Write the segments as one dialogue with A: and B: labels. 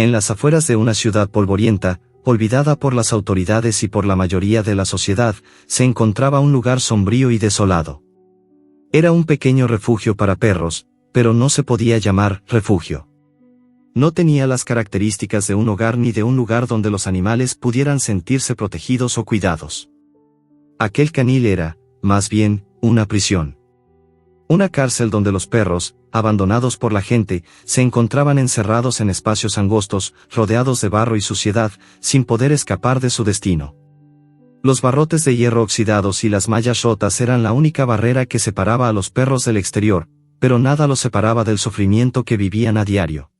A: En las afueras de una ciudad polvorienta, olvidada por las autoridades y por la mayoría de la sociedad, se encontraba un lugar sombrío y desolado. Era un pequeño refugio para perros, pero no se podía llamar refugio. No tenía las características de un hogar ni de un lugar donde los animales pudieran sentirse protegidos o cuidados. Aquel canil era, más bien, una prisión. Una cárcel donde los perros, abandonados por la gente, se encontraban encerrados en espacios angostos, rodeados de barro y suciedad, sin poder escapar de su destino. Los barrotes de hierro oxidados y las mallas rotas eran la única barrera que separaba a los perros del exterior, pero nada los separaba del sufrimiento que vivían a diario.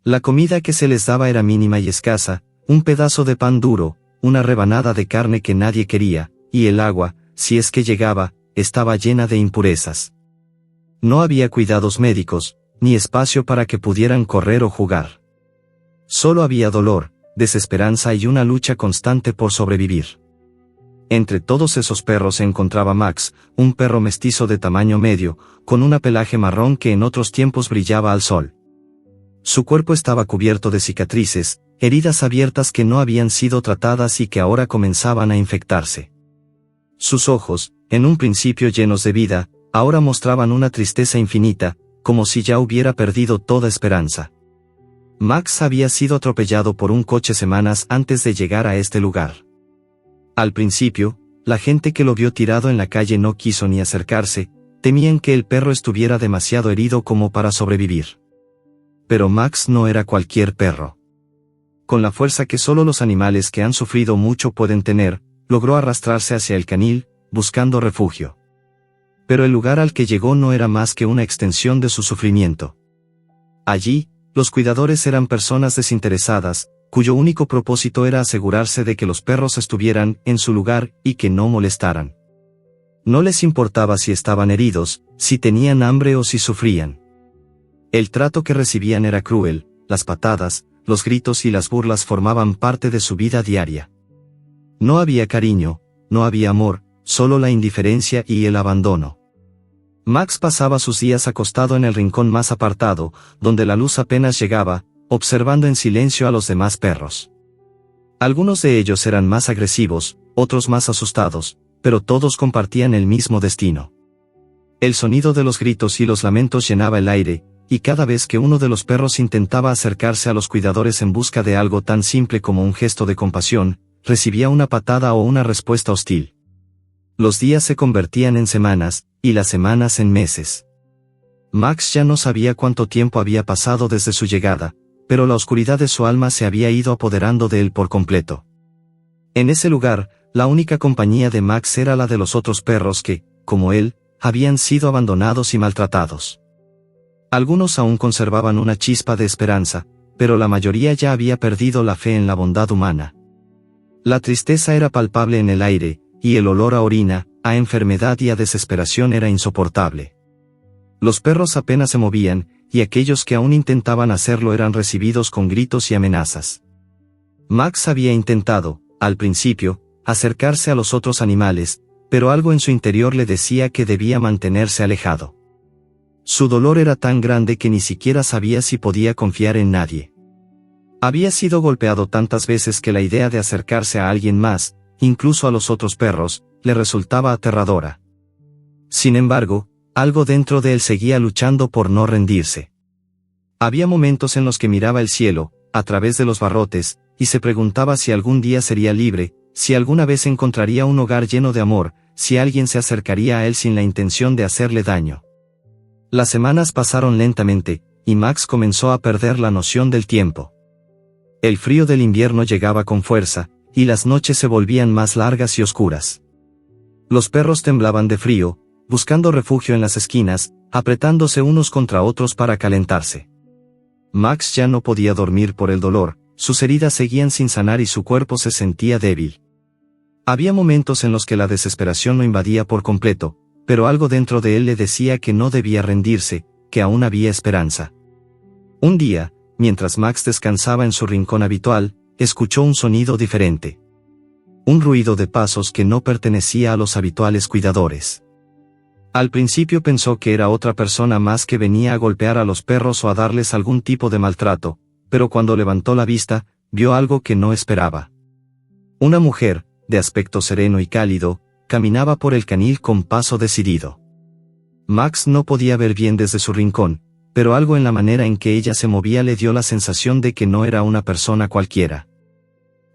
A: La comida que se les daba era mínima y escasa, un pedazo de pan duro, una rebanada de carne que nadie quería, y el agua, si es que llegaba, estaba llena de impurezas. No había cuidados médicos, ni espacio para que pudieran correr o jugar. Solo había dolor, desesperanza y una lucha constante por sobrevivir. Entre todos esos perros se encontraba Max, un perro mestizo de tamaño medio, con un pelaje marrón que en otros tiempos brillaba al sol. Su cuerpo estaba cubierto de cicatrices, heridas abiertas que no habían sido tratadas y que ahora comenzaban a infectarse. Sus ojos, en un principio llenos de vida, ahora mostraban una tristeza infinita, como si ya hubiera perdido toda esperanza. Max había sido atropellado por un coche semanas antes de llegar a este lugar. Al principio, la gente que lo vio tirado en la calle no quiso ni acercarse, temían que el perro estuviera demasiado herido como para sobrevivir. Pero Max no era cualquier perro. Con la fuerza que solo los animales que han sufrido mucho pueden tener, logró arrastrarse hacia el canil, buscando refugio. Pero el lugar al que llegó no era más que una extensión de su sufrimiento. Allí, los cuidadores eran personas desinteresadas, cuyo único propósito era asegurarse de que los perros estuvieran en su lugar y que no molestaran. No les importaba si estaban heridos, si tenían hambre o si sufrían. El trato que recibían era cruel, las patadas, los gritos y las burlas formaban parte de su vida diaria. No había cariño, no había amor, solo la indiferencia y el abandono. Max pasaba sus días acostado en el rincón más apartado, donde la luz apenas llegaba, observando en silencio a los demás perros. Algunos de ellos eran más agresivos, otros más asustados, pero todos compartían el mismo destino. El sonido de los gritos y los lamentos llenaba el aire, y cada vez que uno de los perros intentaba acercarse a los cuidadores en busca de algo tan simple como un gesto de compasión, recibía una patada o una respuesta hostil. Los días se convertían en semanas, y las semanas en meses. Max ya no sabía cuánto tiempo había pasado desde su llegada, pero la oscuridad de su alma se había ido apoderando de él por completo. En ese lugar, la única compañía de Max era la de los otros perros que, como él, habían sido abandonados y maltratados. Algunos aún conservaban una chispa de esperanza, pero la mayoría ya había perdido la fe en la bondad humana. La tristeza era palpable en el aire, y el olor a orina, a enfermedad y a desesperación era insoportable. Los perros apenas se movían, y aquellos que aún intentaban hacerlo eran recibidos con gritos y amenazas. Max había intentado, al principio, acercarse a los otros animales, pero algo en su interior le decía que debía mantenerse alejado. Su dolor era tan grande que ni siquiera sabía si podía confiar en nadie. Había sido golpeado tantas veces que la idea de acercarse a alguien más, incluso a los otros perros, le resultaba aterradora. Sin embargo, algo dentro de él seguía luchando por no rendirse. Había momentos en los que miraba el cielo, a través de los barrotes, y se preguntaba si algún día sería libre, si alguna vez encontraría un hogar lleno de amor, si alguien se acercaría a él sin la intención de hacerle daño. Las semanas pasaron lentamente, y Max comenzó a perder la noción del tiempo. El frío del invierno llegaba con fuerza, y las noches se volvían más largas y oscuras. Los perros temblaban de frío, buscando refugio en las esquinas, apretándose unos contra otros para calentarse. Max ya no podía dormir por el dolor, sus heridas seguían sin sanar y su cuerpo se sentía débil. Había momentos en los que la desesperación lo invadía por completo, pero algo dentro de él le decía que no debía rendirse, que aún había esperanza. Un día, mientras Max descansaba en su rincón habitual, escuchó un sonido diferente. Un ruido de pasos que no pertenecía a los habituales cuidadores. Al principio pensó que era otra persona más que venía a golpear a los perros o a darles algún tipo de maltrato, pero cuando levantó la vista, vio algo que no esperaba. Una mujer, de aspecto sereno y cálido, caminaba por el canil con paso decidido. Max no podía ver bien desde su rincón, pero algo en la manera en que ella se movía le dio la sensación de que no era una persona cualquiera.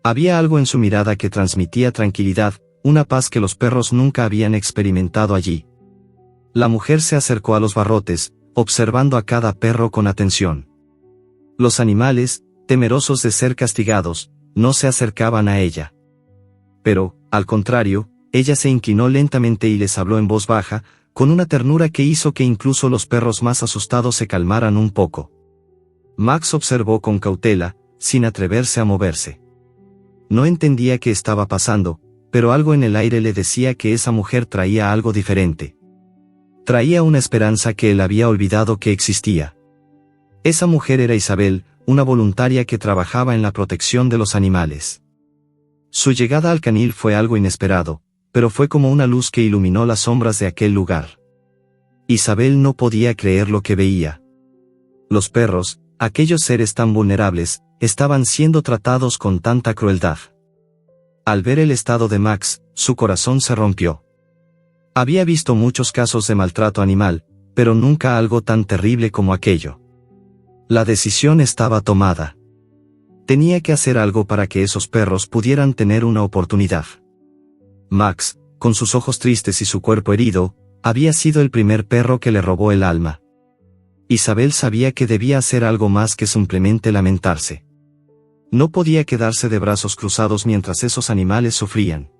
A: Había algo en su mirada que transmitía tranquilidad, una paz que los perros nunca habían experimentado allí. La mujer se acercó a los barrotes, observando a cada perro con atención. Los animales, temerosos de ser castigados, no se acercaban a ella. Pero, al contrario, ella se inclinó lentamente y les habló en voz baja, con una ternura que hizo que incluso los perros más asustados se calmaran un poco. Max observó con cautela, sin atreverse a moverse. No entendía qué estaba pasando, pero algo en el aire le decía que esa mujer traía algo diferente. Traía una esperanza que él había olvidado que existía. Esa mujer era Isabel, una voluntaria que trabajaba en la protección de los animales. Su llegada al canil fue algo inesperado, pero fue como una luz que iluminó las sombras de aquel lugar. Isabel no podía creer lo que veía. Los perros, aquellos seres tan vulnerables, estaban siendo tratados con tanta crueldad. Al ver el estado de Max, su corazón se rompió. Había visto muchos casos de maltrato animal, pero nunca algo tan terrible como aquello. La decisión estaba tomada. Tenía que hacer algo para que esos perros pudieran tener una oportunidad. Max, con sus ojos tristes y su cuerpo herido, había sido el primer perro que le robó el alma. Isabel sabía que debía hacer algo más que simplemente lamentarse. No podía quedarse de brazos cruzados mientras esos animales sufrían.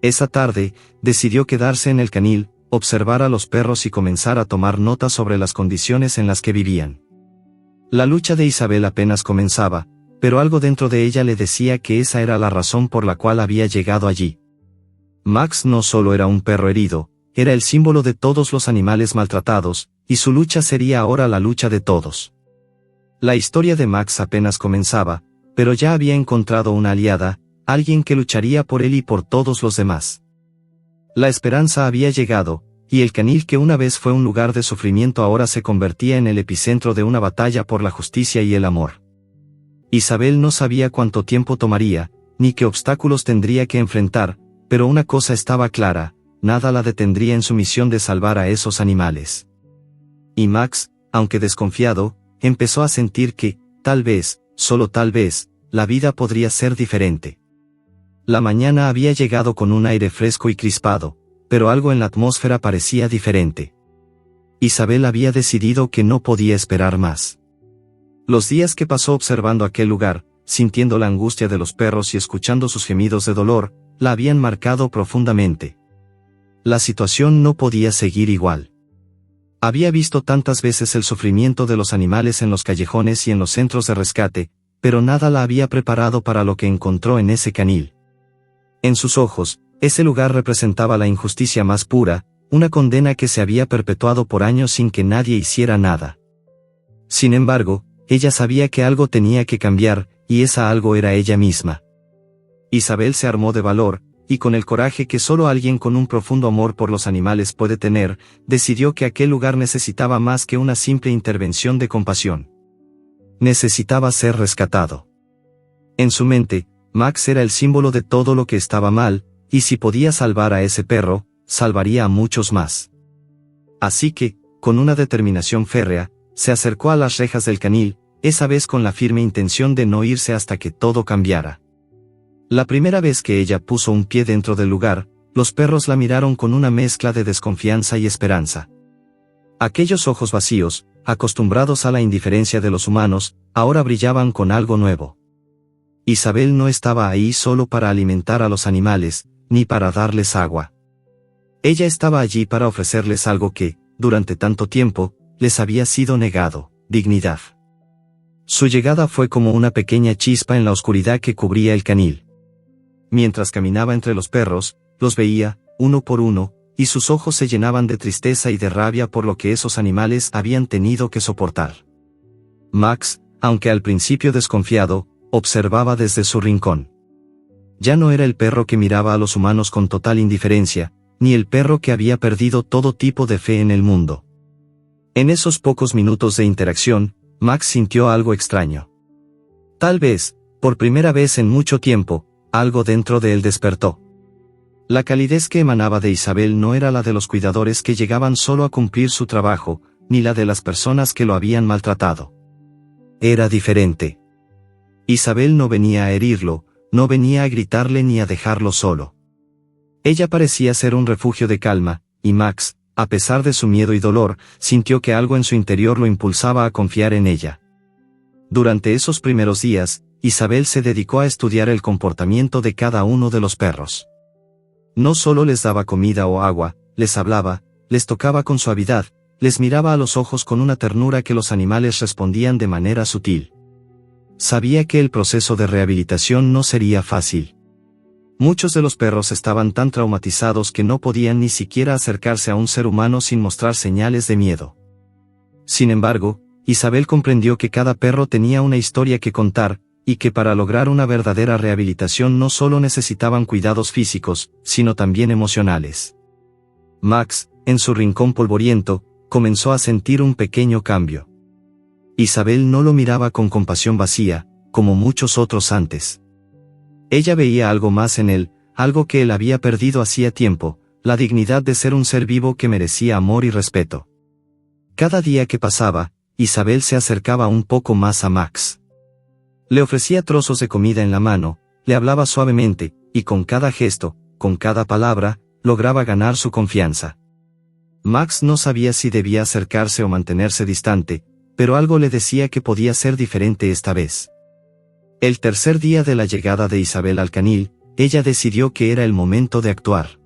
A: Esa tarde, decidió quedarse en el canil, observar a los perros y comenzar a tomar notas sobre las condiciones en las que vivían. La lucha de Isabel apenas comenzaba, pero algo dentro de ella le decía que esa era la razón por la cual había llegado allí. Max no solo era un perro herido, era el símbolo de todos los animales maltratados, y su lucha sería ahora la lucha de todos. La historia de Max apenas comenzaba, pero ya había encontrado una aliada, alguien que lucharía por él y por todos los demás. La esperanza había llegado, y el canil que una vez fue un lugar de sufrimiento ahora se convertía en el epicentro de una batalla por la justicia y el amor. Isabel no sabía cuánto tiempo tomaría, ni qué obstáculos tendría que enfrentar, pero una cosa estaba clara, nada la detendría en su misión de salvar a esos animales. Y Max, aunque desconfiado, empezó a sentir que, tal vez, solo tal vez, la vida podría ser diferente. La mañana había llegado con un aire fresco y crispado, pero algo en la atmósfera parecía diferente. Isabel había decidido que no podía esperar más. Los días que pasó observando aquel lugar, sintiendo la angustia de los perros y escuchando sus gemidos de dolor, la habían marcado profundamente. La situación no podía seguir igual. Había visto tantas veces el sufrimiento de los animales en los callejones y en los centros de rescate, pero nada la había preparado para lo que encontró en ese canil. En sus ojos, ese lugar representaba la injusticia más pura, una condena que se había perpetuado por años sin que nadie hiciera nada. Sin embargo, ella sabía que algo tenía que cambiar, y esa algo era ella misma. Isabel se armó de valor, y con el coraje que solo alguien con un profundo amor por los animales puede tener, decidió que aquel lugar necesitaba más que una simple intervención de compasión. Necesitaba ser rescatado. En su mente, Max era el símbolo de todo lo que estaba mal, y si podía salvar a ese perro, salvaría a muchos más. Así que, con una determinación férrea, se acercó a las rejas del canil, esa vez con la firme intención de no irse hasta que todo cambiara. La primera vez que ella puso un pie dentro del lugar, los perros la miraron con una mezcla de desconfianza y esperanza. Aquellos ojos vacíos, acostumbrados a la indiferencia de los humanos, ahora brillaban con algo nuevo. Isabel no estaba ahí solo para alimentar a los animales, ni para darles agua. Ella estaba allí para ofrecerles algo que, durante tanto tiempo, les había sido negado: dignidad. Su llegada fue como una pequeña chispa en la oscuridad que cubría el canil. Mientras caminaba entre los perros, los veía, uno por uno, y sus ojos se llenaban de tristeza y de rabia por lo que esos animales habían tenido que soportar. Max, aunque al principio desconfiado, observaba desde su rincón. Ya no era el perro que miraba a los humanos con total indiferencia, ni el perro que había perdido todo tipo de fe en el mundo. En esos pocos minutos de interacción, Max sintió algo extraño. Tal vez, por primera vez en mucho tiempo, algo dentro de él despertó. La calidez que emanaba de Isabel no era la de los cuidadores que llegaban solo a cumplir su trabajo, ni la de las personas que lo habían maltratado. Era diferente. Isabel no venía a herirlo, no venía a gritarle ni a dejarlo solo. Ella parecía ser un refugio de calma, y Max, a pesar de su miedo y dolor, sintió que algo en su interior lo impulsaba a confiar en ella. Durante esos primeros días, Isabel se dedicó a estudiar el comportamiento de cada uno de los perros. No solo les daba comida o agua, les hablaba, les tocaba con suavidad, les miraba a los ojos con una ternura que los animales respondían de manera sutil. Sabía que el proceso de rehabilitación no sería fácil. Muchos de los perros estaban tan traumatizados que no podían ni siquiera acercarse a un ser humano sin mostrar señales de miedo. Sin embargo, Isabel comprendió que cada perro tenía una historia que contar, y que para lograr una verdadera rehabilitación no solo necesitaban cuidados físicos, sino también emocionales. Max, en su rincón polvoriento, comenzó a sentir un pequeño cambio. Isabel no lo miraba con compasión vacía, como muchos otros antes. Ella veía algo más en él, algo que él había perdido hacía tiempo, la dignidad de ser un ser vivo que merecía amor y respeto. Cada día que pasaba, Isabel se acercaba un poco más a Max. Le ofrecía trozos de comida en la mano, le hablaba suavemente, y con cada gesto, con cada palabra, lograba ganar su confianza. Max no sabía si debía acercarse o mantenerse distante, pero algo le decía que podía ser diferente esta vez. El tercer día de la llegada de Isabel al canil, ella decidió que era el momento de actuar.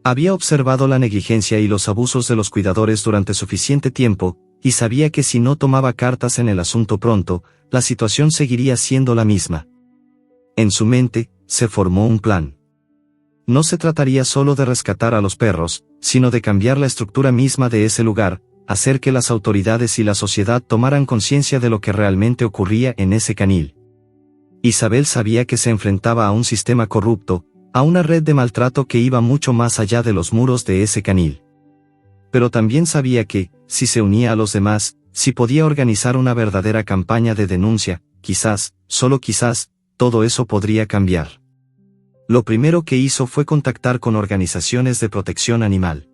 A: Había observado la negligencia y los abusos de los cuidadores durante suficiente tiempo, y sabía que si no tomaba cartas en el asunto pronto, la situación seguiría siendo la misma. En su mente, se formó un plan. No se trataría solo de rescatar a los perros, sino de cambiar la estructura misma de ese lugar, hacer que las autoridades y la sociedad tomaran conciencia de lo que realmente ocurría en ese canil. Isabel sabía que se enfrentaba a un sistema corrupto, a una red de maltrato que iba mucho más allá de los muros de ese canil. Pero también sabía que, si se unía a los demás, si podía organizar una verdadera campaña de denuncia, quizás, solo quizás, todo eso podría cambiar. Lo primero que hizo fue contactar con organizaciones de protección animal.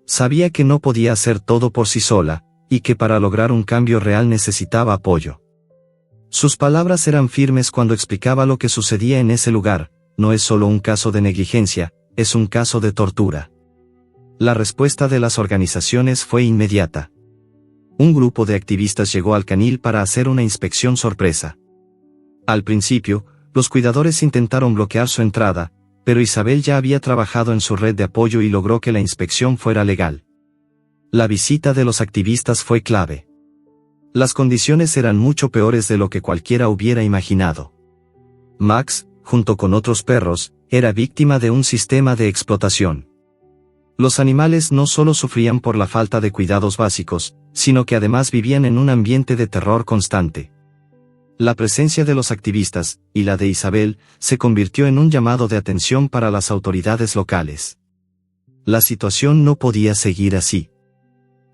A: Sabía que no podía hacer todo por sí sola, y que para lograr un cambio real necesitaba apoyo. Sus palabras eran firmes cuando explicaba lo que sucedía en ese lugar: no es solo un caso de negligencia, es un caso de tortura. La respuesta de las organizaciones fue inmediata. Un grupo de activistas llegó al canil para hacer una inspección sorpresa. Al principio, los cuidadores intentaron bloquear su entrada, pero Isabel ya había trabajado en su red de apoyo y logró que la inspección fuera legal. La visita de los activistas fue clave. Las condiciones eran mucho peores de lo que cualquiera hubiera imaginado. Max, junto con otros perros, era víctima de un sistema de explotación. Los animales no solo sufrían por la falta de cuidados básicos, sino que además vivían en un ambiente de terror constante. La presencia de los activistas, y la de Isabel, se convirtió en un llamado de atención para las autoridades locales. La situación no podía seguir así.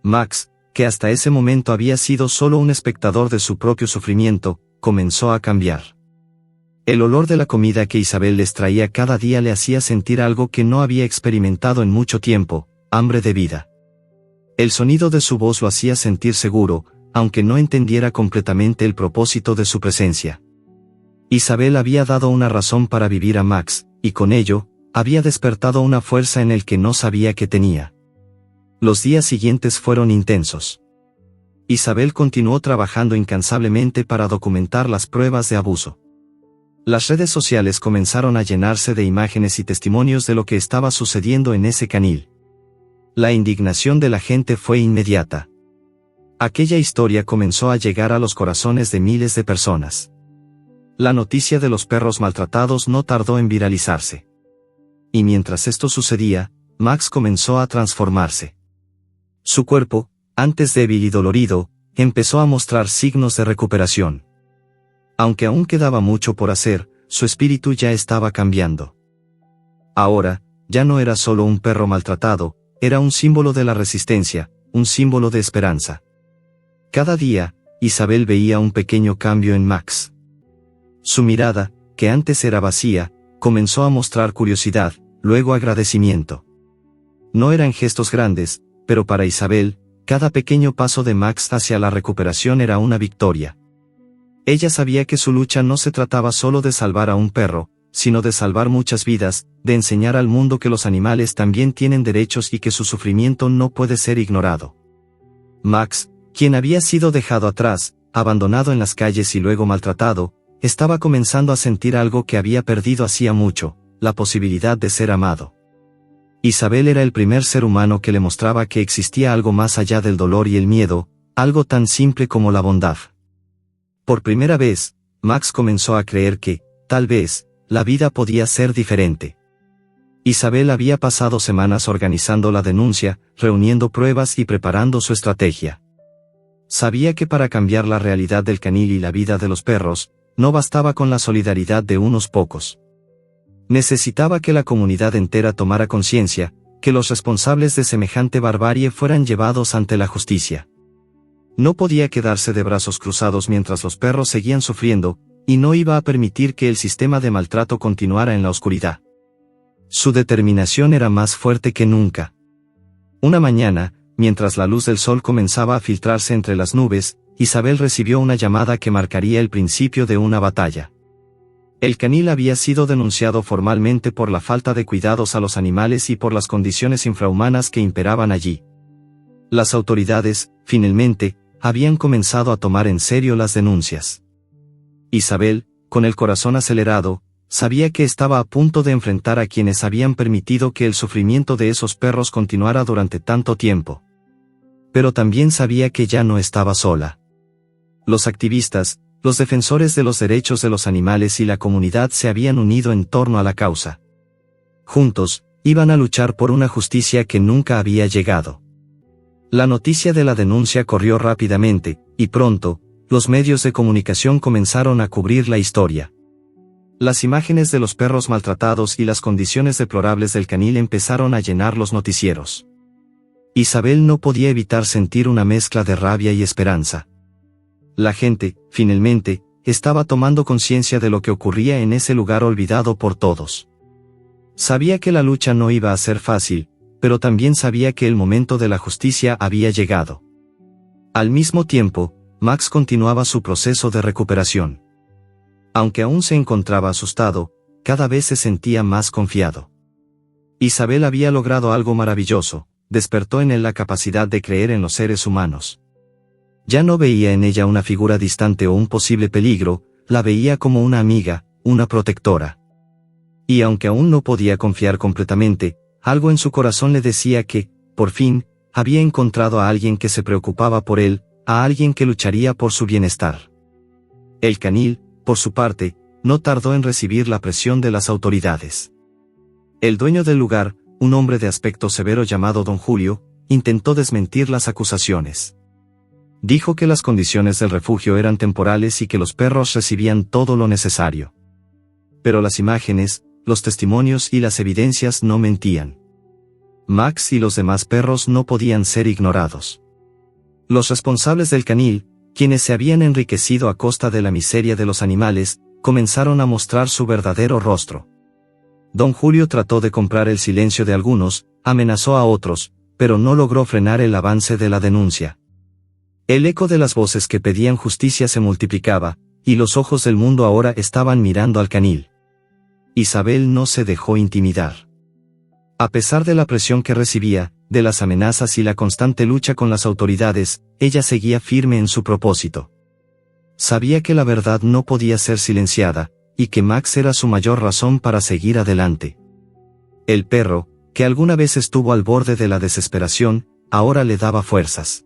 A: Max, que hasta ese momento había sido solo un espectador de su propio sufrimiento, comenzó a cambiar. El olor de la comida que Isabel les traía cada día le hacía sentir algo que no había experimentado en mucho tiempo: hambre de vida. El sonido de su voz lo hacía sentir seguro, aunque no entendiera completamente el propósito de su presencia. Isabel había dado una razón para vivir a Max, y con ello, había despertado una fuerza en él que no sabía que tenía. Los días siguientes fueron intensos. Isabel continuó trabajando incansablemente para documentar las pruebas de abuso. Las redes sociales comenzaron a llenarse de imágenes y testimonios de lo que estaba sucediendo en ese canil. La indignación de la gente fue inmediata. Aquella historia comenzó a llegar a los corazones de miles de personas. La noticia de los perros maltratados no tardó en viralizarse. Y mientras esto sucedía, Max comenzó a transformarse. Su cuerpo, antes débil y dolorido, empezó a mostrar signos de recuperación. Aunque aún quedaba mucho por hacer, su espíritu ya estaba cambiando. Ahora, ya no era solo un perro maltratado, era un símbolo de la resistencia, un símbolo de esperanza. Cada día, Isabel veía un pequeño cambio en Max. Su mirada, que antes era vacía, comenzó a mostrar curiosidad, luego agradecimiento. No eran gestos grandes, pero para Isabel, cada pequeño paso de Max hacia la recuperación era una victoria. Ella sabía que su lucha no se trataba solo de salvar a un perro, sino de salvar muchas vidas, de enseñar al mundo que los animales también tienen derechos y que su sufrimiento no puede ser ignorado. Max, quien había sido dejado atrás, abandonado en las calles y luego maltratado, estaba comenzando a sentir algo que había perdido hacía mucho, la posibilidad de ser amado. Isabel era el primer ser humano que le mostraba que existía algo más allá del dolor y el miedo, algo tan simple como la bondad. Por primera vez, Max comenzó a creer que, tal vez, la vida podía ser diferente. Isabel había pasado semanas organizando la denuncia, reuniendo pruebas y preparando su estrategia. Sabía que para cambiar la realidad del canil y la vida de los perros, no bastaba con la solidaridad de unos pocos. Necesitaba que la comunidad entera tomara conciencia, que los responsables de semejante barbarie fueran llevados ante la justicia. No podía quedarse de brazos cruzados mientras los perros seguían sufriendo, y no iba a permitir que el sistema de maltrato continuara en la oscuridad. Su determinación era más fuerte que nunca. Una mañana, mientras la luz del sol comenzaba a filtrarse entre las nubes, Isabel recibió una llamada que marcaría el principio de una batalla. El canil había sido denunciado formalmente por la falta de cuidados a los animales y por las condiciones infrahumanas que imperaban allí. Las autoridades, finalmente, habían comenzado a tomar en serio las denuncias. Isabel, con el corazón acelerado, sabía que estaba a punto de enfrentar a quienes habían permitido que el sufrimiento de esos perros continuara durante tanto tiempo. Pero también sabía que ya no estaba sola. Los activistas, los defensores de los derechos de los animales y la comunidad se habían unido en torno a la causa. Juntos, iban a luchar por una justicia que nunca había llegado. La noticia de la denuncia corrió rápidamente, y pronto, los medios de comunicación comenzaron a cubrir la historia. Las imágenes de los perros maltratados y las condiciones deplorables del canil empezaron a llenar los noticieros. Isabel no podía evitar sentir una mezcla de rabia y esperanza. La gente, finalmente, estaba tomando conciencia de lo que ocurría en ese lugar olvidado por todos. Sabía que la lucha no iba a ser fácil, pero también sabía que el momento de la justicia había llegado. Al mismo tiempo, Max continuaba su proceso de recuperación. Aunque aún se encontraba asustado, cada vez se sentía más confiado. Isabel había logrado algo maravilloso, despertó en él la capacidad de creer en los seres humanos. Ya no veía en ella una figura distante o un posible peligro, la veía como una amiga, una protectora. Y aunque aún no podía confiar completamente, algo en su corazón le decía que, por fin, había encontrado a alguien que se preocupaba por él, a alguien que lucharía por su bienestar. El canil, por su parte, no tardó en recibir la presión de las autoridades. El dueño del lugar, un hombre de aspecto severo llamado Don Julio, intentó desmentir las acusaciones. Dijo que las condiciones del refugio eran temporales y que los perros recibían todo lo necesario. Pero las imágenes, los testimonios y las evidencias no mentían. Max y los demás perros no podían ser ignorados. Los responsables del canil, quienes se habían enriquecido a costa de la miseria de los animales, comenzaron a mostrar su verdadero rostro. Don Julio trató de comprar el silencio de algunos, amenazó a otros, pero no logró frenar el avance de la denuncia. El eco de las voces que pedían justicia se multiplicaba, y los ojos del mundo ahora estaban mirando al canil. Isabel no se dejó intimidar. A pesar de la presión que recibía, de las amenazas y la constante lucha con las autoridades, ella seguía firme en su propósito. Sabía que la verdad no podía ser silenciada, y que Max era su mayor razón para seguir adelante. El perro, que alguna vez estuvo al borde de la desesperación, ahora le daba fuerzas.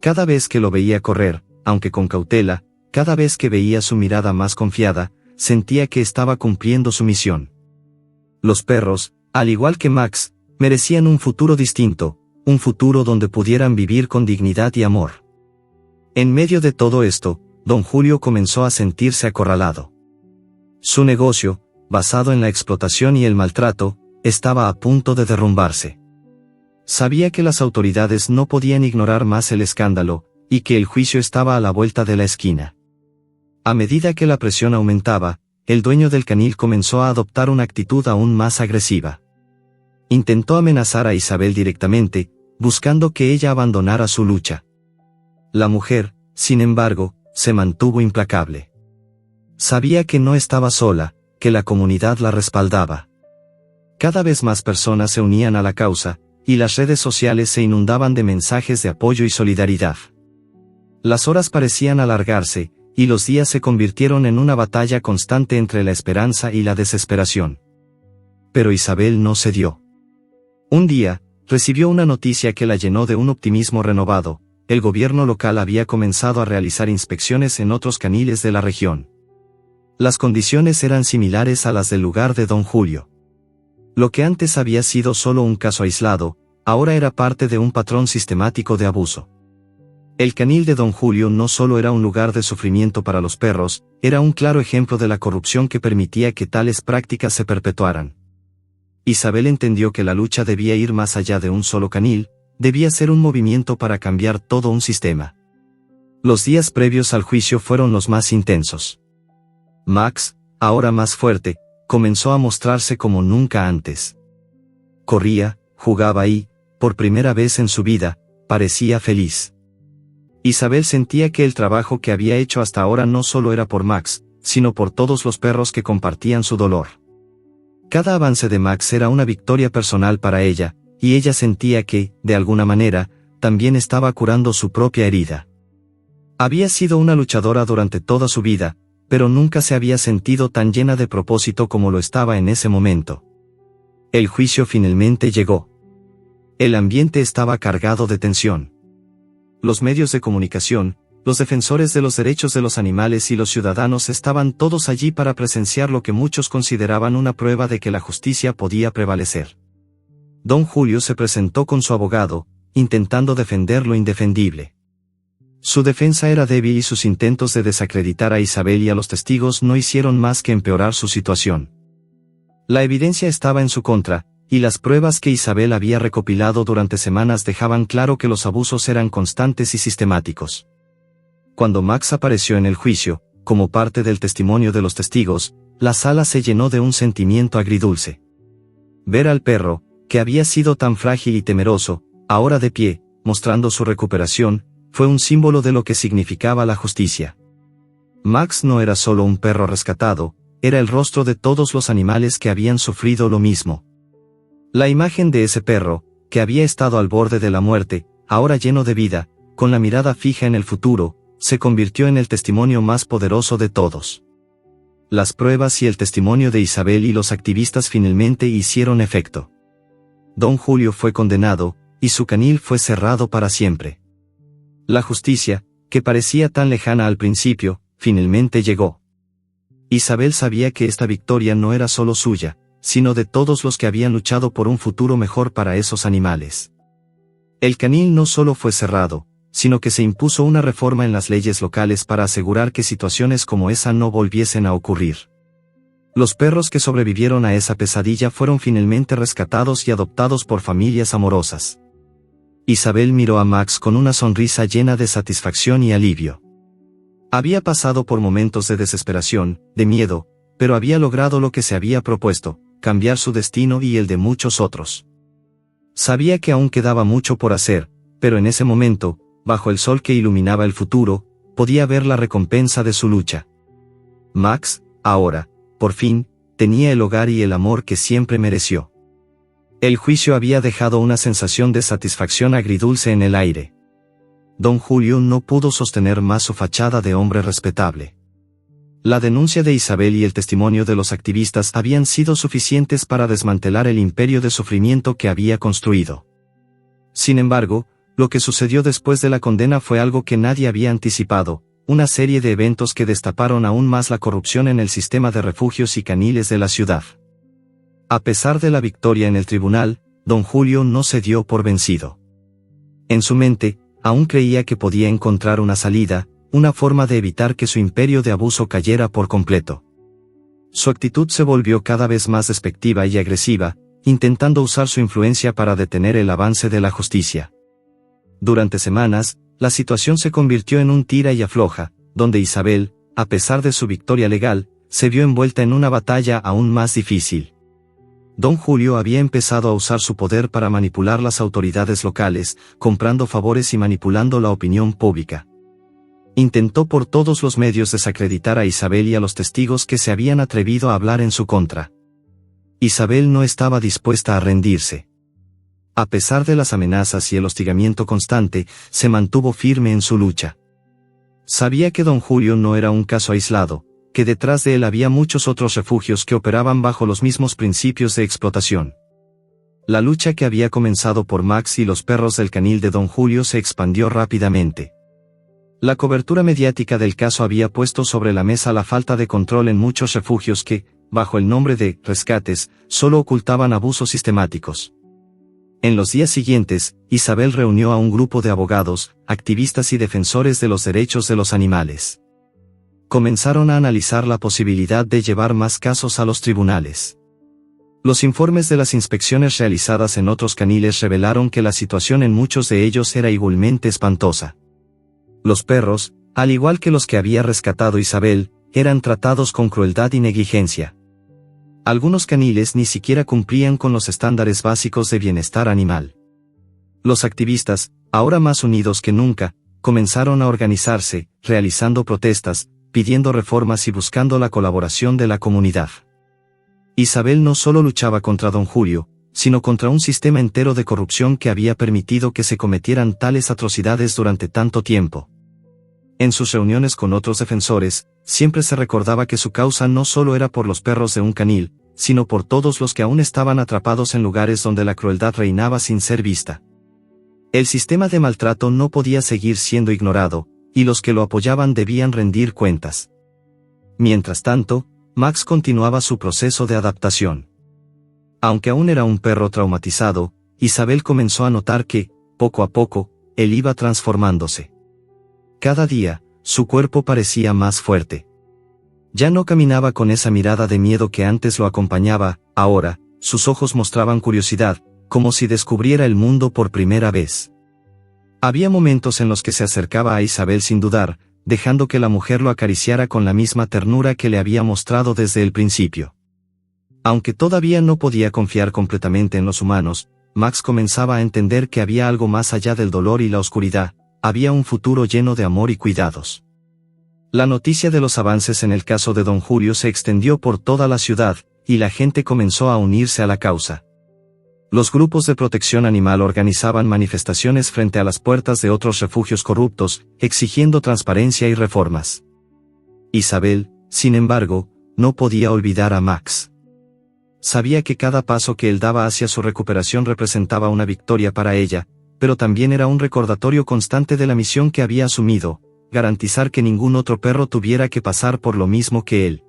A: Cada vez que lo veía correr, aunque con cautela, cada vez que veía su mirada más confiada, sentía que estaba cumpliendo su misión. Los perros, al igual que Max, merecían un futuro distinto, un futuro donde pudieran vivir con dignidad y amor. En medio de todo esto, Don Julio comenzó a sentirse acorralado. Su negocio, basado en la explotación y el maltrato, estaba a punto de derrumbarse. Sabía que las autoridades no podían ignorar más el escándalo, y que el juicio estaba a la vuelta de la esquina. A medida que la presión aumentaba, el dueño del canil comenzó a adoptar una actitud aún más agresiva. Intentó amenazar a Isabel directamente, buscando que ella abandonara su lucha. La mujer, sin embargo, se mantuvo implacable. Sabía que no estaba sola, que la comunidad la respaldaba. Cada vez más personas se unían a la causa, y las redes sociales se inundaban de mensajes de apoyo y solidaridad. Las horas parecían alargarse, y los días se convirtieron en una batalla constante entre la esperanza y la desesperación. Pero Isabel no cedió. Un día, recibió una noticia que la llenó de un optimismo renovado: el gobierno local había comenzado a realizar inspecciones en otros caniles de la región. Las condiciones eran similares a las del lugar de Don Julio. Lo que antes había sido solo un caso aislado, ahora era parte de un patrón sistemático de abuso. El canil de Don Julio no solo era un lugar de sufrimiento para los perros, era un claro ejemplo de la corrupción que permitía que tales prácticas se perpetuaran. Isabel entendió que la lucha debía ir más allá de un solo canil, debía ser un movimiento para cambiar todo un sistema. Los días previos al juicio fueron los más intensos. Max, ahora más fuerte, comenzó a mostrarse como nunca antes. Corría, jugaba y, por primera vez en su vida, parecía feliz. Isabel sentía que el trabajo que había hecho hasta ahora no solo era por Max, sino por todos los perros que compartían su dolor. Cada avance de Max era una victoria personal para ella, y ella sentía que, de alguna manera, también estaba curando su propia herida. Había sido una luchadora durante toda su vida, pero nunca se había sentido tan llena de propósito como lo estaba en ese momento. El juicio finalmente llegó. El ambiente estaba cargado de tensión. Los medios de comunicación, los defensores de los derechos de los animales y los ciudadanos estaban todos allí para presenciar lo que muchos consideraban una prueba de que la justicia podía prevalecer. Don Julio se presentó con su abogado, intentando defender lo indefendible. Su defensa era débil y sus intentos de desacreditar a Isabel y a los testigos no hicieron más que empeorar su situación. La evidencia estaba en su contra, y las pruebas que Isabel había recopilado durante semanas dejaban claro que los abusos eran constantes y sistemáticos. Cuando Max apareció en el juicio, como parte del testimonio de los testigos, la sala se llenó de un sentimiento agridulce. Ver al perro, que había sido tan frágil y temeroso, ahora de pie, mostrando su recuperación, fue un símbolo de lo que significaba la justicia. Max no era solo un perro rescatado, era el rostro de todos los animales que habían sufrido lo mismo. La imagen de ese perro, que había estado al borde de la muerte, ahora lleno de vida, con la mirada fija en el futuro, se convirtió en el testimonio más poderoso de todos. Las pruebas y el testimonio de Isabel y los activistas finalmente hicieron efecto. Don Julio fue condenado, y su canil fue cerrado para siempre. La justicia, que parecía tan lejana al principio, finalmente llegó. Isabel sabía que esta victoria no era solo suya, sino de todos los que habían luchado por un futuro mejor para esos animales. El canil no solo fue cerrado, sino que se impuso una reforma en las leyes locales para asegurar que situaciones como esa no volviesen a ocurrir. Los perros que sobrevivieron a esa pesadilla fueron finalmente rescatados y adoptados por familias amorosas. Isabel miró a Max con una sonrisa llena de satisfacción y alivio. Había pasado por momentos de desesperación, de miedo, pero había logrado lo que se había propuesto, cambiar su destino y el de muchos otros. Sabía que aún quedaba mucho por hacer, pero en ese momento, bajo el sol que iluminaba el futuro, podía ver la recompensa de su lucha. Max, ahora, por fin, tenía el hogar y el amor que siempre mereció. El juicio había dejado una sensación de satisfacción agridulce en el aire. Don Julio no pudo sostener más su fachada de hombre respetable. La denuncia de Isabel y el testimonio de los activistas habían sido suficientes para desmantelar el imperio de sufrimiento que había construido. Sin embargo, lo que sucedió después de la condena fue algo que nadie había anticipado, una serie de eventos que destaparon aún más la corrupción en el sistema de refugios y caniles de la ciudad. A pesar de la victoria en el tribunal, Don Julio no se dio por vencido. En su mente, aún creía que podía encontrar una salida, una forma de evitar que su imperio de abuso cayera por completo. Su actitud se volvió cada vez más despectiva y agresiva, intentando usar su influencia para detener el avance de la justicia. Durante semanas, la situación se convirtió en un tira y afloja, donde Isabel, a pesar de su victoria legal, se vio envuelta en una batalla aún más difícil. Don Julio había empezado a usar su poder para manipular las autoridades locales, comprando favores y manipulando la opinión pública. Intentó por todos los medios desacreditar a Isabel y a los testigos que se habían atrevido a hablar en su contra. Isabel no estaba dispuesta a rendirse. A pesar de las amenazas y el hostigamiento constante, se mantuvo firme en su lucha. Sabía que don Julio no era un caso aislado, que detrás de él había muchos otros refugios que operaban bajo los mismos principios de explotación. La lucha que había comenzado por Max y los perros del canil de don Julio se expandió rápidamente. La cobertura mediática del caso había puesto sobre la mesa la falta de control en muchos refugios que, bajo el nombre de rescates, solo ocultaban abusos sistemáticos. En los días siguientes, Isabel reunió a un grupo de abogados, activistas y defensores de los derechos de los animales. Comenzaron a analizar la posibilidad de llevar más casos a los tribunales. Los informes de las inspecciones realizadas en otros caniles revelaron que la situación en muchos de ellos era igualmente espantosa. Los perros, al igual que los que había rescatado Isabel, eran tratados con crueldad y negligencia. Algunos caniles ni siquiera cumplían con los estándares básicos de bienestar animal. Los activistas, ahora más unidos que nunca, comenzaron a organizarse, realizando protestas, pidiendo reformas y buscando la colaboración de la comunidad. Isabel no solo luchaba contra don Julio, sino contra un sistema entero de corrupción que había permitido que se cometieran tales atrocidades durante tanto tiempo. En sus reuniones con otros defensores, siempre se recordaba que su causa no solo era por los perros de un canil, sino por todos los que aún estaban atrapados en lugares donde la crueldad reinaba sin ser vista. El sistema de maltrato no podía seguir siendo ignorado, y los que lo apoyaban debían rendir cuentas. Mientras tanto, Max continuaba su proceso de adaptación. Aunque aún era un perro traumatizado, Isabel comenzó a notar que, poco a poco, él iba transformándose. Cada día, su cuerpo parecía más fuerte. Ya no caminaba con esa mirada de miedo que antes lo acompañaba, ahora, sus ojos mostraban curiosidad, como si descubriera el mundo por primera vez. Había momentos en los que se acercaba a Isabel sin dudar, dejando que la mujer lo acariciara con la misma ternura que le había mostrado desde el principio. Aunque todavía no podía confiar completamente en los humanos, Max comenzaba a entender que había algo más allá del dolor y la oscuridad, había un futuro lleno de amor y cuidados. La noticia de los avances en el caso de don Julio se extendió por toda la ciudad, y la gente comenzó a unirse a la causa. Los grupos de protección animal organizaban manifestaciones frente a las puertas de otros refugios corruptos, exigiendo transparencia y reformas. Isabel, sin embargo, no podía olvidar a Max. Sabía que cada paso que él daba hacia su recuperación representaba una victoria para ella, pero también era un recordatorio constante de la misión que había asumido, garantizar que ningún otro perro tuviera que pasar por lo mismo que él.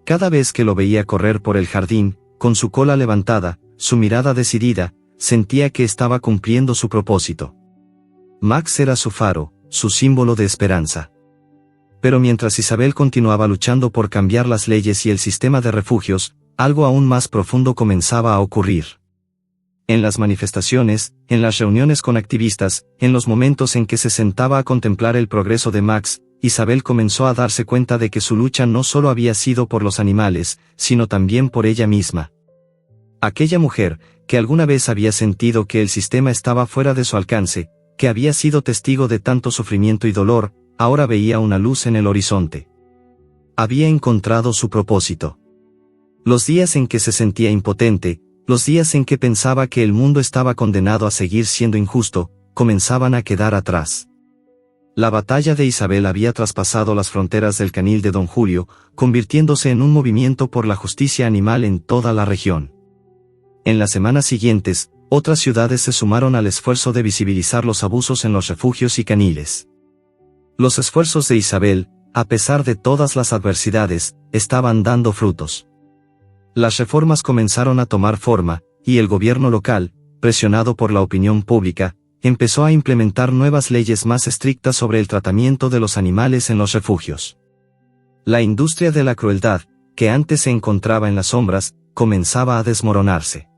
A: Cada vez que lo veía correr por el jardín, con su cola levantada, su mirada decidida, sentía que estaba cumpliendo su propósito. Max era su faro, su símbolo de esperanza. Pero mientras Isabel continuaba luchando por cambiar las leyes y el sistema de refugios, algo aún más profundo comenzaba a ocurrir. En las manifestaciones, en las reuniones con activistas, en los momentos en que se sentaba a contemplar el progreso de Max, Isabel comenzó a darse cuenta de que su lucha no solo había sido por los animales, sino también por ella misma. Aquella mujer, que alguna vez había sentido que el sistema estaba fuera de su alcance, que había sido testigo de tanto sufrimiento y dolor, ahora veía una luz en el horizonte. Había encontrado su propósito. Los días en que se sentía impotente, los días en que pensaba que el mundo estaba condenado a seguir siendo injusto, comenzaban a quedar atrás. La batalla de Isabel había traspasado las fronteras del canil de don Julio, convirtiéndose en un movimiento por la justicia animal en toda la región. En las semanas siguientes, otras ciudades se sumaron al esfuerzo de visibilizar los abusos en los refugios y caniles. Los esfuerzos de Isabel, a pesar de todas las adversidades, estaban dando frutos. Las reformas comenzaron a tomar forma, y el gobierno local, presionado por la opinión pública, empezó a implementar nuevas leyes más estrictas sobre el tratamiento de los animales en los refugios. La industria de la crueldad, que antes se encontraba en las sombras, comenzaba a desmoronarse.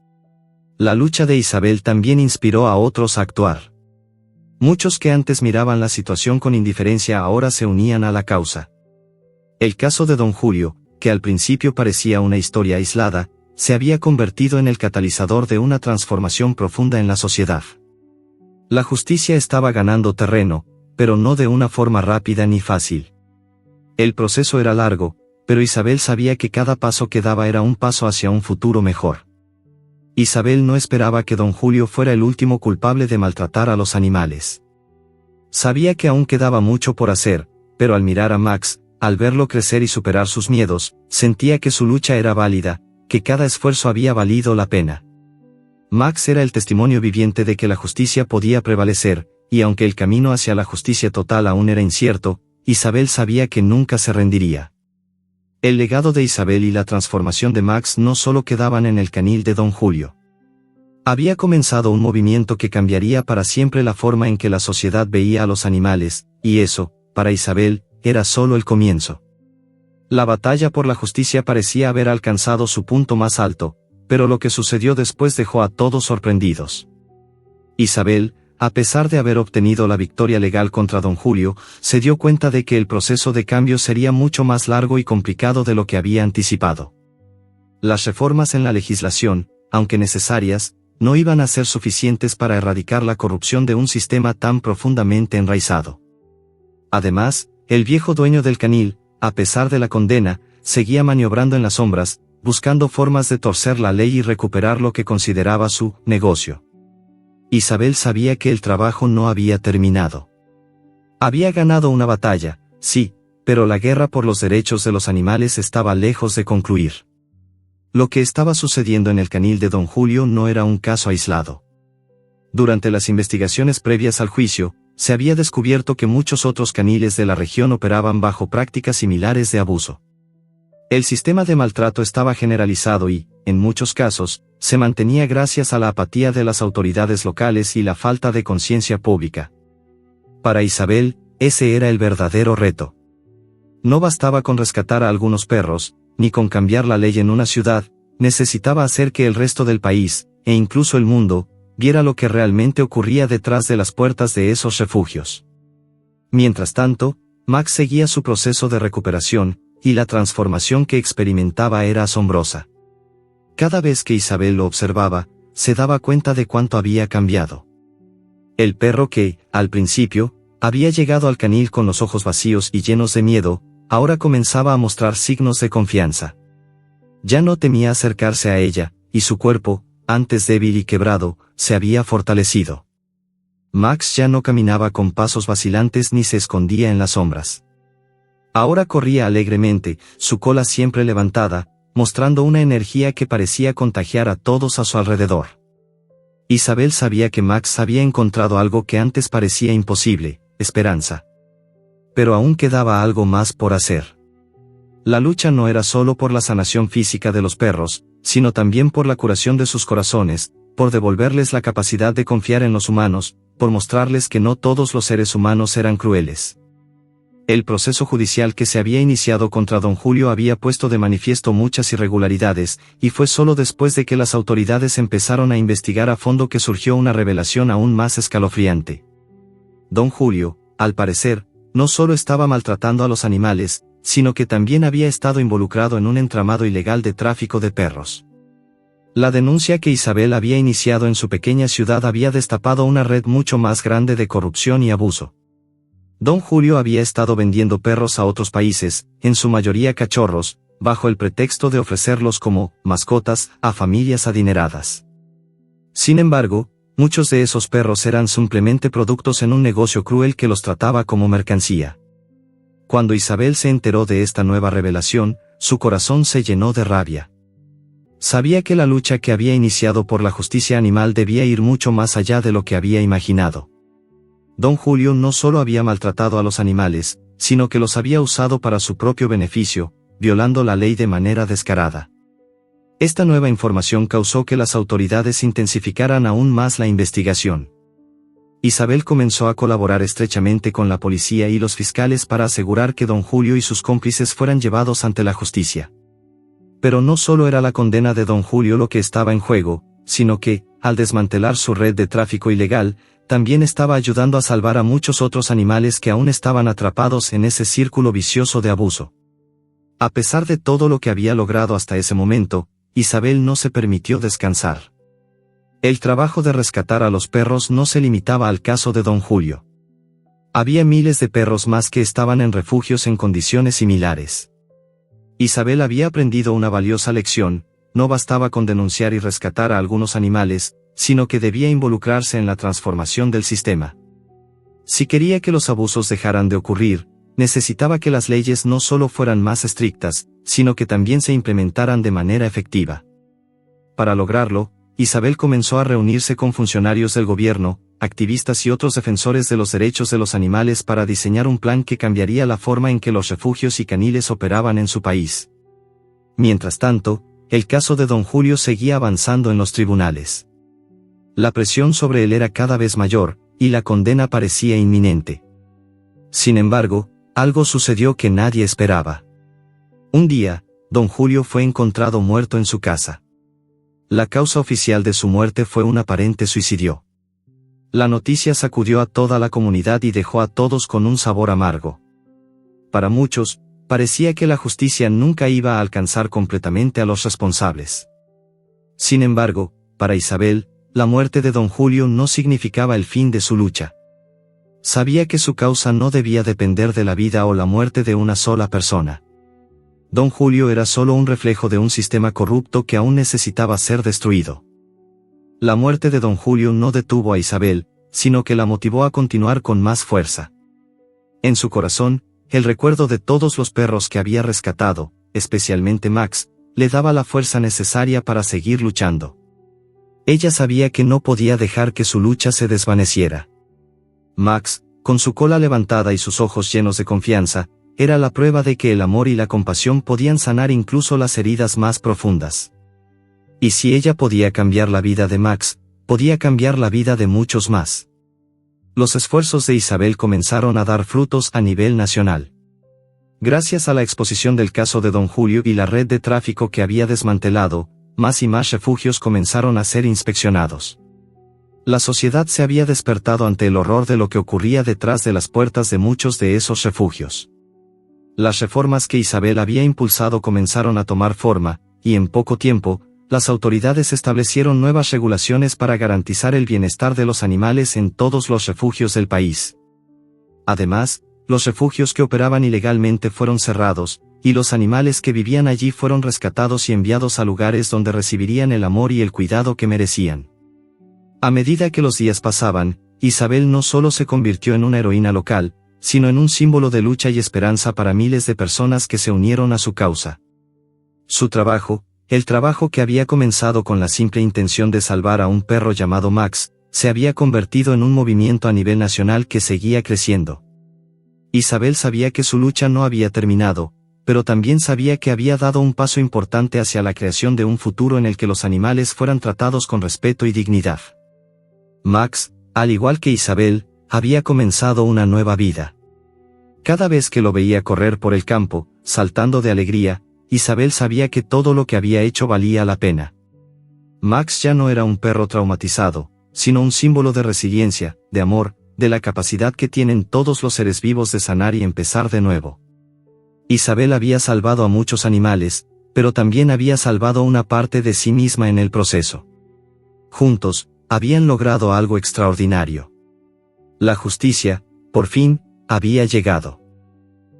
A: La lucha de Isabel también inspiró a otros a actuar. Muchos que antes miraban la situación con indiferencia ahora se unían a la causa. El caso de don Julio, que al principio parecía una historia aislada, se había convertido en el catalizador de una transformación profunda en la sociedad. La justicia estaba ganando terreno, pero no de una forma rápida ni fácil. El proceso era largo, pero Isabel sabía que cada paso que daba era un paso hacia un futuro mejor. Isabel no esperaba que don Julio fuera el último culpable de maltratar a los animales. Sabía que aún quedaba mucho por hacer, pero al mirar a Max, al verlo crecer y superar sus miedos, sentía que su lucha era válida, que cada esfuerzo había valido la pena. Max era el testimonio viviente de que la justicia podía prevalecer, y aunque el camino hacia la justicia total aún era incierto, Isabel sabía que nunca se rendiría. El legado de Isabel y la transformación de Max no solo quedaban en el canil de don Julio. Había comenzado un movimiento que cambiaría para siempre la forma en que la sociedad veía a los animales, y eso, para Isabel, era solo el comienzo. La batalla por la justicia parecía haber alcanzado su punto más alto, pero lo que sucedió después dejó a todos sorprendidos. Isabel, a pesar de haber obtenido la victoria legal contra don Julio, se dio cuenta de que el proceso de cambio sería mucho más largo y complicado de lo que había anticipado. Las reformas en la legislación, aunque necesarias, no iban a ser suficientes para erradicar la corrupción de un sistema tan profundamente enraizado. Además, el viejo dueño del canil, a pesar de la condena, seguía maniobrando en las sombras, buscando formas de torcer la ley y recuperar lo que consideraba su negocio. Isabel sabía que el trabajo no había terminado. Había ganado una batalla, sí, pero la guerra por los derechos de los animales estaba lejos de concluir. Lo que estaba sucediendo en el canil de don Julio no era un caso aislado. Durante las investigaciones previas al juicio, se había descubierto que muchos otros caniles de la región operaban bajo prácticas similares de abuso. El sistema de maltrato estaba generalizado y, en muchos casos, se mantenía gracias a la apatía de las autoridades locales y la falta de conciencia pública. Para Isabel, ese era el verdadero reto. No bastaba con rescatar a algunos perros, ni con cambiar la ley en una ciudad, necesitaba hacer que el resto del país, e incluso el mundo, viera lo que realmente ocurría detrás de las puertas de esos refugios. Mientras tanto, Max seguía su proceso de recuperación, y la transformación que experimentaba era asombrosa. Cada vez que Isabel lo observaba, se daba cuenta de cuánto había cambiado. El perro que, al principio, había llegado al canil con los ojos vacíos y llenos de miedo, ahora comenzaba a mostrar signos de confianza. Ya no temía acercarse a ella, y su cuerpo, antes débil y quebrado, se había fortalecido. Max ya no caminaba con pasos vacilantes ni se escondía en las sombras. Ahora corría alegremente, su cola siempre levantada, mostrando una energía que parecía contagiar a todos a su alrededor. Isabel sabía que Max había encontrado algo que antes parecía imposible, esperanza. Pero aún quedaba algo más por hacer. La lucha no era solo por la sanación física de los perros, sino también por la curación de sus corazones, por devolverles la capacidad de confiar en los humanos, por mostrarles que no todos los seres humanos eran crueles. El proceso judicial que se había iniciado contra don Julio había puesto de manifiesto muchas irregularidades, y fue solo después de que las autoridades empezaron a investigar a fondo que surgió una revelación aún más escalofriante. Don Julio, al parecer, no solo estaba maltratando a los animales, sino que también había estado involucrado en un entramado ilegal de tráfico de perros. La denuncia que Isabel había iniciado en su pequeña ciudad había destapado una red mucho más grande de corrupción y abuso. Don Julio había estado vendiendo perros a otros países, en su mayoría cachorros, bajo el pretexto de ofrecerlos como mascotas a familias adineradas. Sin embargo, muchos de esos perros eran simplemente productos en un negocio cruel que los trataba como mercancía. Cuando Isabel se enteró de esta nueva revelación, su corazón se llenó de rabia. Sabía que la lucha que había iniciado por la justicia animal debía ir mucho más allá de lo que había imaginado. Don Julio no solo había maltratado a los animales, sino que los había usado para su propio beneficio, violando la ley de manera descarada. Esta nueva información causó que las autoridades intensificaran aún más la investigación. Isabel comenzó a colaborar estrechamente con la policía y los fiscales para asegurar que don Julio y sus cómplices fueran llevados ante la justicia. Pero no solo era la condena de don Julio lo que estaba en juego, sino que, al desmantelar su red de tráfico ilegal, también estaba ayudando a salvar a muchos otros animales que aún estaban atrapados en ese círculo vicioso de abuso. A pesar de todo lo que había logrado hasta ese momento, Isabel no se permitió descansar. El trabajo de rescatar a los perros no se limitaba al caso de don Julio. Había miles de perros más que estaban en refugios en condiciones similares. Isabel había aprendido una valiosa lección: no bastaba con denunciar y rescatar a algunos animales, sino que debía involucrarse en la transformación del sistema. Si quería que los abusos dejaran de ocurrir, necesitaba que las leyes no solo fueran más estrictas, sino que también se implementaran de manera efectiva. Para lograrlo, Isabel comenzó a reunirse con funcionarios del gobierno, activistas y otros defensores de los derechos de los animales para diseñar un plan que cambiaría la forma en que los refugios y caniles operaban en su país. Mientras tanto, el caso de don Julio seguía avanzando en los tribunales. La presión sobre él era cada vez mayor, y la condena parecía inminente. Sin embargo, algo sucedió que nadie esperaba. Un día, don Julio fue encontrado muerto en su casa. La causa oficial de su muerte fue un aparente suicidio. La noticia sacudió a toda la comunidad y dejó a todos con un sabor amargo. Para muchos, parecía que la justicia nunca iba a alcanzar completamente a los responsables. Sin embargo, para Isabel, la muerte de don Julio no significaba el fin de su lucha. Sabía que su causa no debía depender de la vida o la muerte de una sola persona. Don Julio era solo un reflejo de un sistema corrupto que aún necesitaba ser destruido. La muerte de don Julio no detuvo a Isabel, sino que la motivó a continuar con más fuerza. En su corazón, el recuerdo de todos los perros que había rescatado, especialmente Max, le daba la fuerza necesaria para seguir luchando. Ella sabía que no podía dejar que su lucha se desvaneciera. Max, con su cola levantada y sus ojos llenos de confianza, era la prueba de que el amor y la compasión podían sanar incluso las heridas más profundas. Y si ella podía cambiar la vida de Max, podía cambiar la vida de muchos más. Los esfuerzos de Isabel comenzaron a dar frutos a nivel nacional. Gracias a la exposición del caso de don Julio y la red de tráfico que había desmantelado, más y más refugios comenzaron a ser inspeccionados. La sociedad se había despertado ante el horror de lo que ocurría detrás de las puertas de muchos de esos refugios. Las reformas que Isabel había impulsado comenzaron a tomar forma, y en poco tiempo, las autoridades establecieron nuevas regulaciones para garantizar el bienestar de los animales en todos los refugios del país. Además, los refugios que operaban ilegalmente fueron cerrados, y los animales que vivían allí fueron rescatados y enviados a lugares donde recibirían el amor y el cuidado que merecían. A medida que los días pasaban, Isabel no solo se convirtió en una heroína local, sino en un símbolo de lucha y esperanza para miles de personas que se unieron a su causa. Su trabajo, el trabajo que había comenzado con la simple intención de salvar a un perro llamado Max, se había convertido en un movimiento a nivel nacional que seguía creciendo. Isabel sabía que su lucha no había terminado, pero también sabía que había dado un paso importante hacia la creación de un futuro en el que los animales fueran tratados con respeto y dignidad. Max, al igual que Isabel, había comenzado una nueva vida. Cada vez que lo veía correr por el campo, saltando de alegría, Isabel sabía que todo lo que había hecho valía la pena. Max ya no era un perro traumatizado, sino un símbolo de resiliencia, de amor, de la capacidad que tienen todos los seres vivos de sanar y empezar de nuevo. Isabel había salvado a muchos animales, pero también había salvado una parte de sí misma en el proceso. Juntos, habían logrado algo extraordinario. La justicia, por fin, había llegado.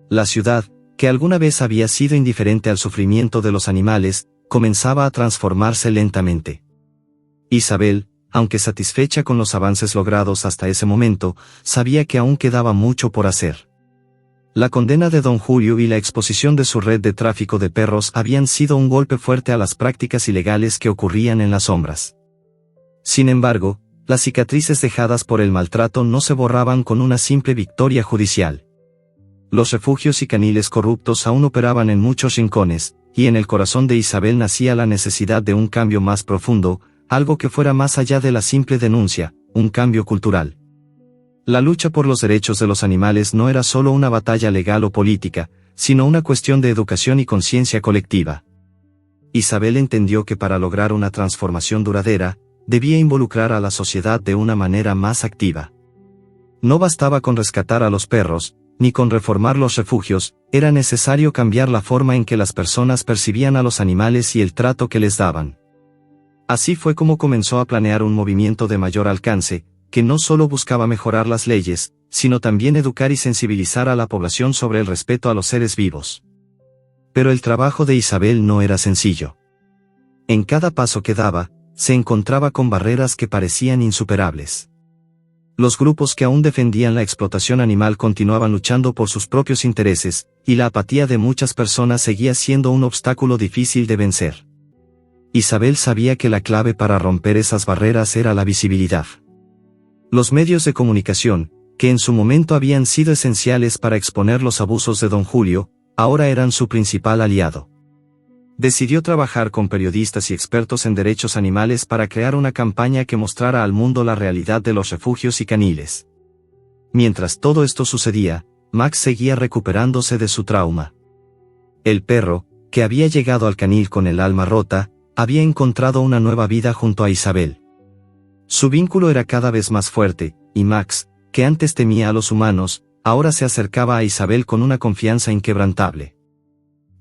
A: La ciudad, que alguna vez había sido indiferente al sufrimiento de los animales, comenzaba a transformarse lentamente. Isabel, aunque satisfecha con los avances logrados hasta ese momento, sabía que aún quedaba mucho por hacer. La condena de don Julio y la exposición de su red de tráfico de perros habían sido un golpe fuerte a las prácticas ilegales que ocurrían en las sombras. Sin embargo, las cicatrices dejadas por el maltrato no se borraban con una simple victoria judicial. Los refugios y caniles corruptos aún operaban en muchos rincones, y en el corazón de Isabel nacía la necesidad de un cambio más profundo, algo que fuera más allá de la simple denuncia, un cambio cultural. La lucha por los derechos de los animales no era solo una batalla legal o política, sino una cuestión de educación y conciencia colectiva. Isabel entendió que para lograr una transformación duradera, debía involucrar a la sociedad de una manera más activa. No bastaba con rescatar a los perros, ni con reformar los refugios, era necesario cambiar la forma en que las personas percibían a los animales y el trato que les daban. Así fue como comenzó a planear un movimiento de mayor alcance, que no solo buscaba mejorar las leyes, sino también educar y sensibilizar a la población sobre el respeto a los seres vivos. Pero el trabajo de Isabel no era sencillo. En cada paso que daba, se encontraba con barreras que parecían insuperables. Los grupos que aún defendían la explotación animal continuaban luchando por sus propios intereses, y la apatía de muchas personas seguía siendo un obstáculo difícil de vencer. Isabel sabía que la clave para romper esas barreras era la visibilidad. Los medios de comunicación, que en su momento habían sido esenciales para exponer los abusos de don Julio, ahora eran su principal aliado. Decidió trabajar con periodistas y expertos en derechos animales para crear una campaña que mostrara al mundo la realidad de los refugios y caniles. Mientras todo esto sucedía, Max seguía recuperándose de su trauma. El perro, que había llegado al canil con el alma rota, había encontrado una nueva vida junto a Isabel. Su vínculo era cada vez más fuerte, y Max, que antes temía a los humanos, ahora se acercaba a Isabel con una confianza inquebrantable.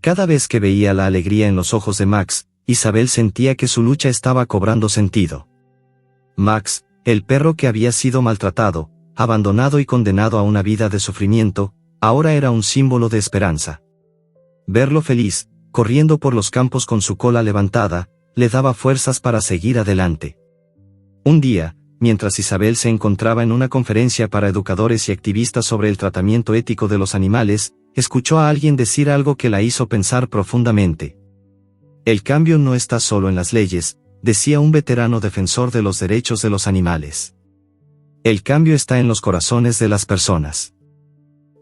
A: Cada vez que veía la alegría en los ojos de Max, Isabel sentía que su lucha estaba cobrando sentido. Max, el perro que había sido maltratado, abandonado y condenado a una vida de sufrimiento, ahora era un símbolo de esperanza. Verlo feliz, corriendo por los campos con su cola levantada, le daba fuerzas para seguir adelante. Un día, mientras Isabel se encontraba en una conferencia para educadores y activistas sobre el tratamiento ético de los animales, escuchó a alguien decir algo que la hizo pensar profundamente. El cambio no está solo en las leyes, decía un veterano defensor de los derechos de los animales. El cambio está en los corazones de las personas.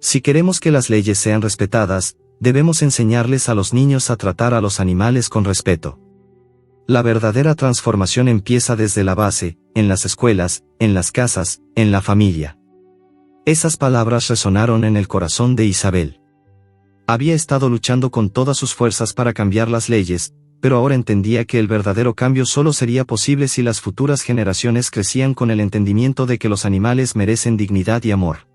A: Si queremos que las leyes sean respetadas, debemos enseñarles a los niños a tratar a los animales con respeto. La verdadera transformación empieza desde la base, en las escuelas, en las casas, en la familia. Esas palabras resonaron en el corazón de Isabel. Había estado luchando con todas sus fuerzas para cambiar las leyes, pero ahora entendía que el verdadero cambio solo sería posible si las futuras generaciones crecían con el entendimiento de que los animales merecen dignidad y amor.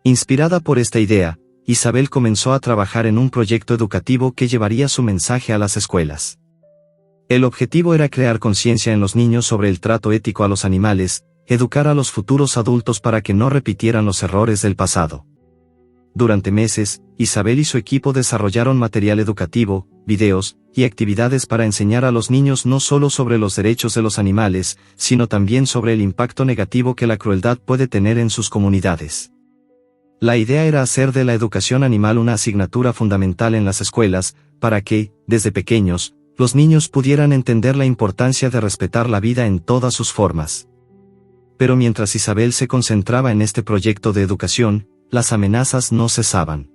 A: Inspirada por esta idea, Isabel comenzó a trabajar en un proyecto educativo que llevaría su mensaje a las escuelas. El objetivo era crear conciencia en los niños sobre el trato ético a los animales, educar a los futuros adultos para que no repitieran los errores del pasado. Durante meses, Isabel y su equipo desarrollaron material educativo, videos, y actividades para enseñar a los niños no solo sobre los derechos de los animales, sino también sobre el impacto negativo que la crueldad puede tener en sus comunidades. La idea era hacer de la educación animal una asignatura fundamental en las escuelas, para que, desde pequeños, los niños pudieran entender la importancia de respetar la vida en todas sus formas. Pero mientras Isabel se concentraba en este proyecto de educación, las amenazas no cesaban.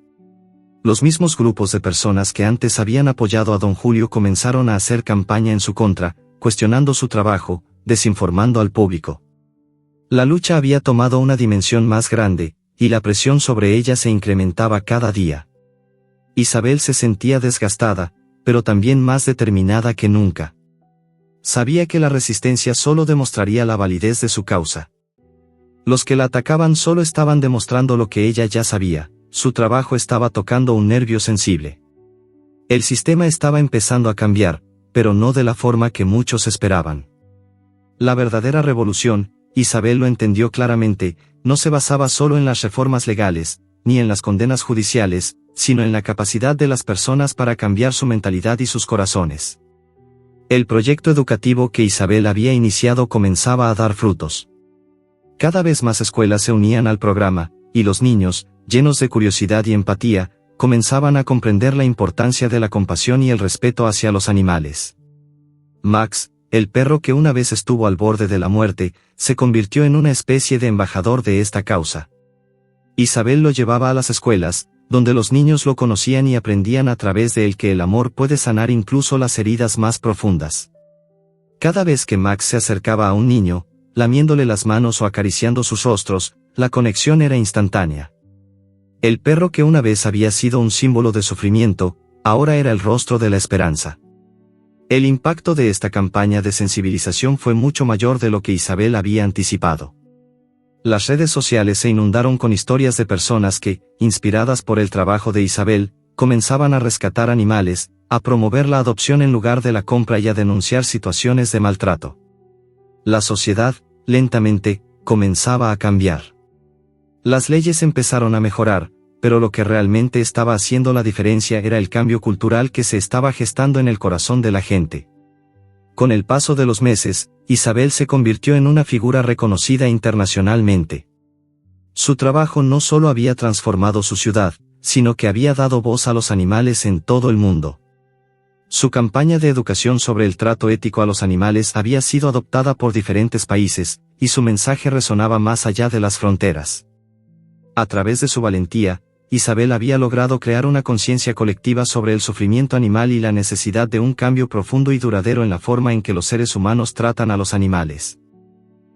A: Los mismos grupos de personas que antes habían apoyado a don Julio comenzaron a hacer campaña en su contra, cuestionando su trabajo, desinformando al público. La lucha había tomado una dimensión más grande, y la presión sobre ella se incrementaba cada día. Isabel se sentía desgastada, pero también más determinada que nunca. Sabía que la resistencia solo demostraría la validez de su causa. Los que la atacaban solo estaban demostrando lo que ella ya sabía, su trabajo estaba tocando un nervio sensible. El sistema estaba empezando a cambiar, pero no de la forma que muchos esperaban. La verdadera revolución, Isabel lo entendió claramente, no se basaba solo en las reformas legales, ni en las condenas judiciales, sino en la capacidad de las personas para cambiar su mentalidad y sus corazones. El proyecto educativo que Isabel había iniciado comenzaba a dar frutos. Cada vez más escuelas se unían al programa, y los niños, llenos de curiosidad y empatía, comenzaban a comprender la importancia de la compasión y el respeto hacia los animales. Max, el perro que una vez estuvo al borde de la muerte, se convirtió en una especie de embajador de esta causa. Isabel lo llevaba a las escuelas, donde los niños lo conocían y aprendían a través de él que el amor puede sanar incluso las heridas más profundas. Cada vez que Max se acercaba a un niño, lamiéndole las manos o acariciando sus rostros, la conexión era instantánea. El perro que una vez había sido un símbolo de sufrimiento, ahora era el rostro de la esperanza. El impacto de esta campaña de sensibilización fue mucho mayor de lo que Isabel había anticipado. Las redes sociales se inundaron con historias de personas que, inspiradas por el trabajo de Isabel, comenzaban a rescatar animales, a promover la adopción en lugar de la compra y a denunciar situaciones de maltrato. La sociedad, lentamente, comenzaba a cambiar. Las leyes empezaron a mejorar, pero lo que realmente estaba haciendo la diferencia era el cambio cultural que se estaba gestando en el corazón de la gente. Con el paso de los meses, Isabel se convirtió en una figura reconocida internacionalmente. Su trabajo no solo había transformado su ciudad, sino que había dado voz a los animales en todo el mundo. Su campaña de educación sobre el trato ético a los animales había sido adoptada por diferentes países, y su mensaje resonaba más allá de las fronteras. A través de su valentía, Isabel había logrado crear una conciencia colectiva sobre el sufrimiento animal y la necesidad de un cambio profundo y duradero en la forma en que los seres humanos tratan a los animales.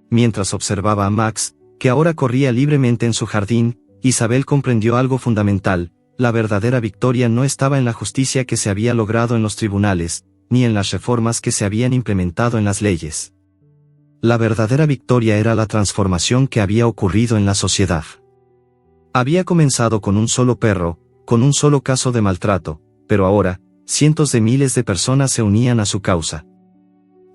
A: Mientras observaba a Max, que ahora corría libremente en su jardín, Isabel comprendió algo fundamental: la verdadera victoria no estaba en la justicia que se había logrado en los tribunales, ni en las reformas que se habían implementado en las leyes. La verdadera victoria era la transformación que había ocurrido en la sociedad. Había comenzado con un solo perro, con un solo caso de maltrato, pero ahora, cientos de miles de personas se unían a su causa.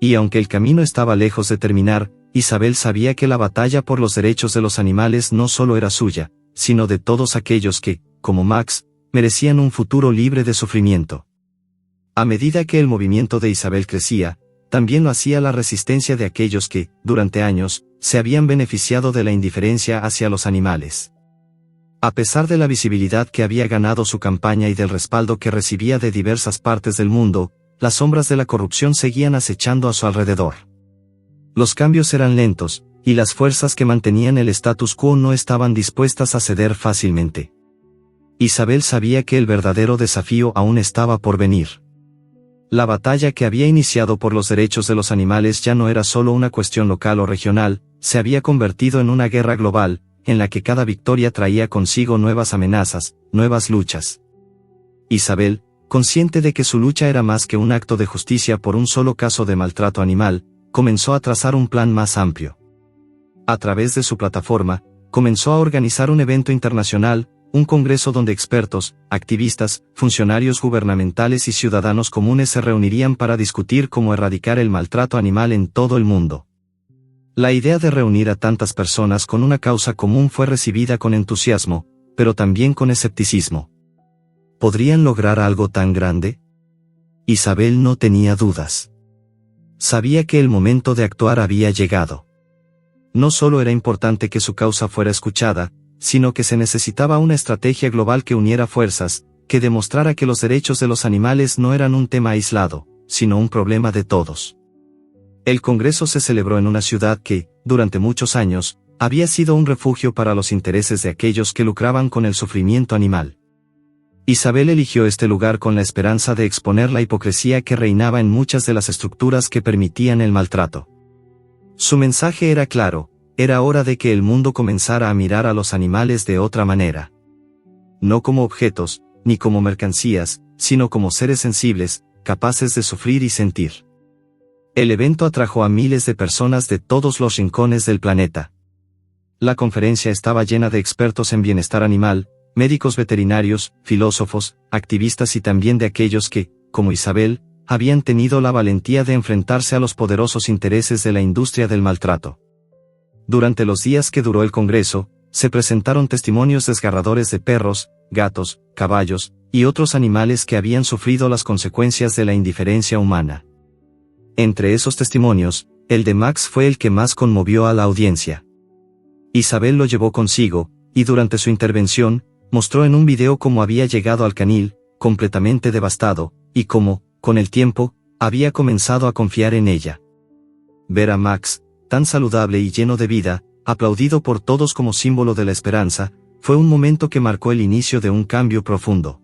A: Y aunque el camino estaba lejos de terminar, Isabel sabía que la batalla por los derechos de los animales no solo era suya, sino de todos aquellos que, como Max, merecían un futuro libre de sufrimiento. A medida que el movimiento de Isabel crecía, también lo hacía la resistencia de aquellos que, durante años, se habían beneficiado de la indiferencia hacia los animales. A pesar de la visibilidad que había ganado su campaña y del respaldo que recibía de diversas partes del mundo, las sombras de la corrupción seguían acechando a su alrededor. Los cambios eran lentos, y las fuerzas que mantenían el status quo no estaban dispuestas a ceder fácilmente. Isabel sabía que el verdadero desafío aún estaba por venir. La batalla que había iniciado por los derechos de los animales ya no era solo una cuestión local o regional, se había convertido en una guerra global, en la que cada victoria traía consigo nuevas amenazas, nuevas luchas. Isabel, consciente de que su lucha era más que un acto de justicia por un solo caso de maltrato animal, comenzó a trazar un plan más amplio. A través de su plataforma, comenzó a organizar un evento internacional, un congreso donde expertos, activistas, funcionarios gubernamentales y ciudadanos comunes se reunirían para discutir cómo erradicar el maltrato animal en todo el mundo. La idea de reunir a tantas personas con una causa común fue recibida con entusiasmo, pero también con escepticismo. ¿Podrían lograr algo tan grande? Isabel no tenía dudas. Sabía que el momento de actuar había llegado. No solo era importante que su causa fuera escuchada, sino que se necesitaba una estrategia global que uniera fuerzas, que demostrara que los derechos de los animales no eran un tema aislado, sino un problema de todos. El Congreso se celebró en una ciudad que, durante muchos años, había sido un refugio para los intereses de aquellos que lucraban con el sufrimiento animal. Isabel eligió este lugar con la esperanza de exponer la hipocresía que reinaba en muchas de las estructuras que permitían el maltrato. Su mensaje era claro: era hora de que el mundo comenzara a mirar a los animales de otra manera. No como objetos, ni como mercancías, sino como seres sensibles, capaces de sufrir y sentir. El evento atrajo a miles de personas de todos los rincones del planeta. La conferencia estaba llena de expertos en bienestar animal, médicos veterinarios, filósofos, activistas y también de aquellos que, como Isabel, habían tenido la valentía de enfrentarse a los poderosos intereses de la industria del maltrato. Durante los días que duró el Congreso, se presentaron testimonios desgarradores de perros, gatos, caballos, y otros animales que habían sufrido las consecuencias de la indiferencia humana. Entre esos testimonios, el de Max fue el que más conmovió a la audiencia. Isabel lo llevó consigo, y durante su intervención, mostró en un video cómo había llegado al canil, completamente devastado, y cómo, con el tiempo, había comenzado a confiar en ella. Ver a Max, tan saludable y lleno de vida, aplaudido por todos como símbolo de la esperanza, fue un momento que marcó el inicio de un cambio profundo.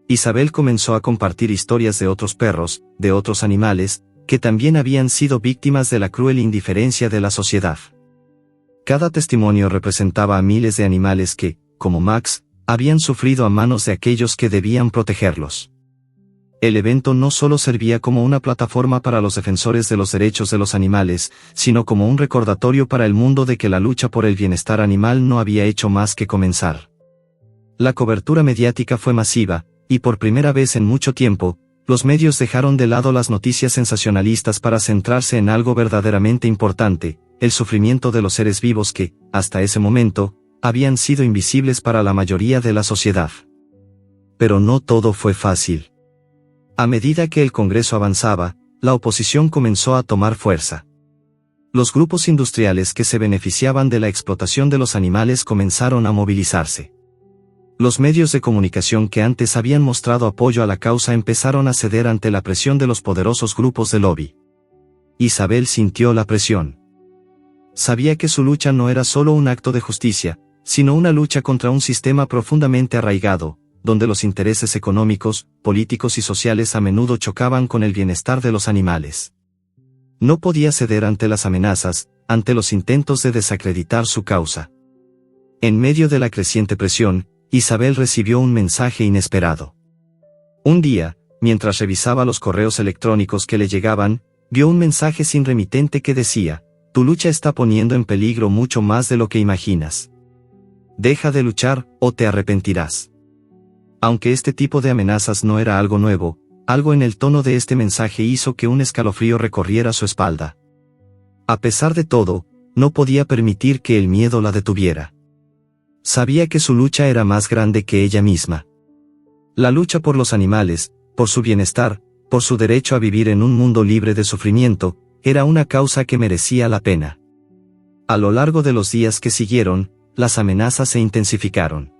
A: Isabel comenzó a compartir historias de otros perros, de otros animales, que también habían sido víctimas de la cruel indiferencia de la sociedad. Cada testimonio representaba a miles de animales que, como Max, habían sufrido a manos de aquellos que debían protegerlos. El evento no solo servía como una plataforma para los defensores de los derechos de los animales, sino como un recordatorio para el mundo de que la lucha por el bienestar animal no había hecho más que comenzar. La cobertura mediática fue masiva, y por primera vez en mucho tiempo, los medios dejaron de lado las noticias sensacionalistas para centrarse en algo verdaderamente importante, el sufrimiento de los seres vivos que, hasta ese momento, habían sido invisibles para la mayoría de la sociedad. Pero no todo fue fácil. A medida que el Congreso avanzaba, la oposición comenzó a tomar fuerza. Los grupos industriales que se beneficiaban de la explotación de los animales comenzaron a movilizarse. Los medios de comunicación que antes habían mostrado apoyo a la causa empezaron a ceder ante la presión de los poderosos grupos de lobby. Isabel sintió la presión. Sabía que su lucha no era solo un acto de justicia, sino una lucha contra un sistema profundamente arraigado, donde los intereses económicos, políticos y sociales a menudo chocaban con el bienestar de los animales. No podía ceder ante las amenazas, ante los intentos de desacreditar su causa. En medio de la creciente presión, Isabel recibió un mensaje inesperado. Un día, mientras revisaba los correos electrónicos que le llegaban, vio un mensaje sin remitente que decía: «Tu lucha está poniendo en peligro mucho más de lo que imaginas. Deja de luchar, o te arrepentirás». Aunque este tipo de amenazas no era algo nuevo, algo en el tono de este mensaje hizo que un escalofrío recorriera su espalda. A pesar de todo, no podía permitir que el miedo la detuviera. Sabía que su lucha era más grande que ella misma. La lucha por los animales, por su bienestar, por su derecho a vivir en un mundo libre de sufrimiento, era una causa que merecía la pena. A lo largo de los días que siguieron, las amenazas se intensificaron.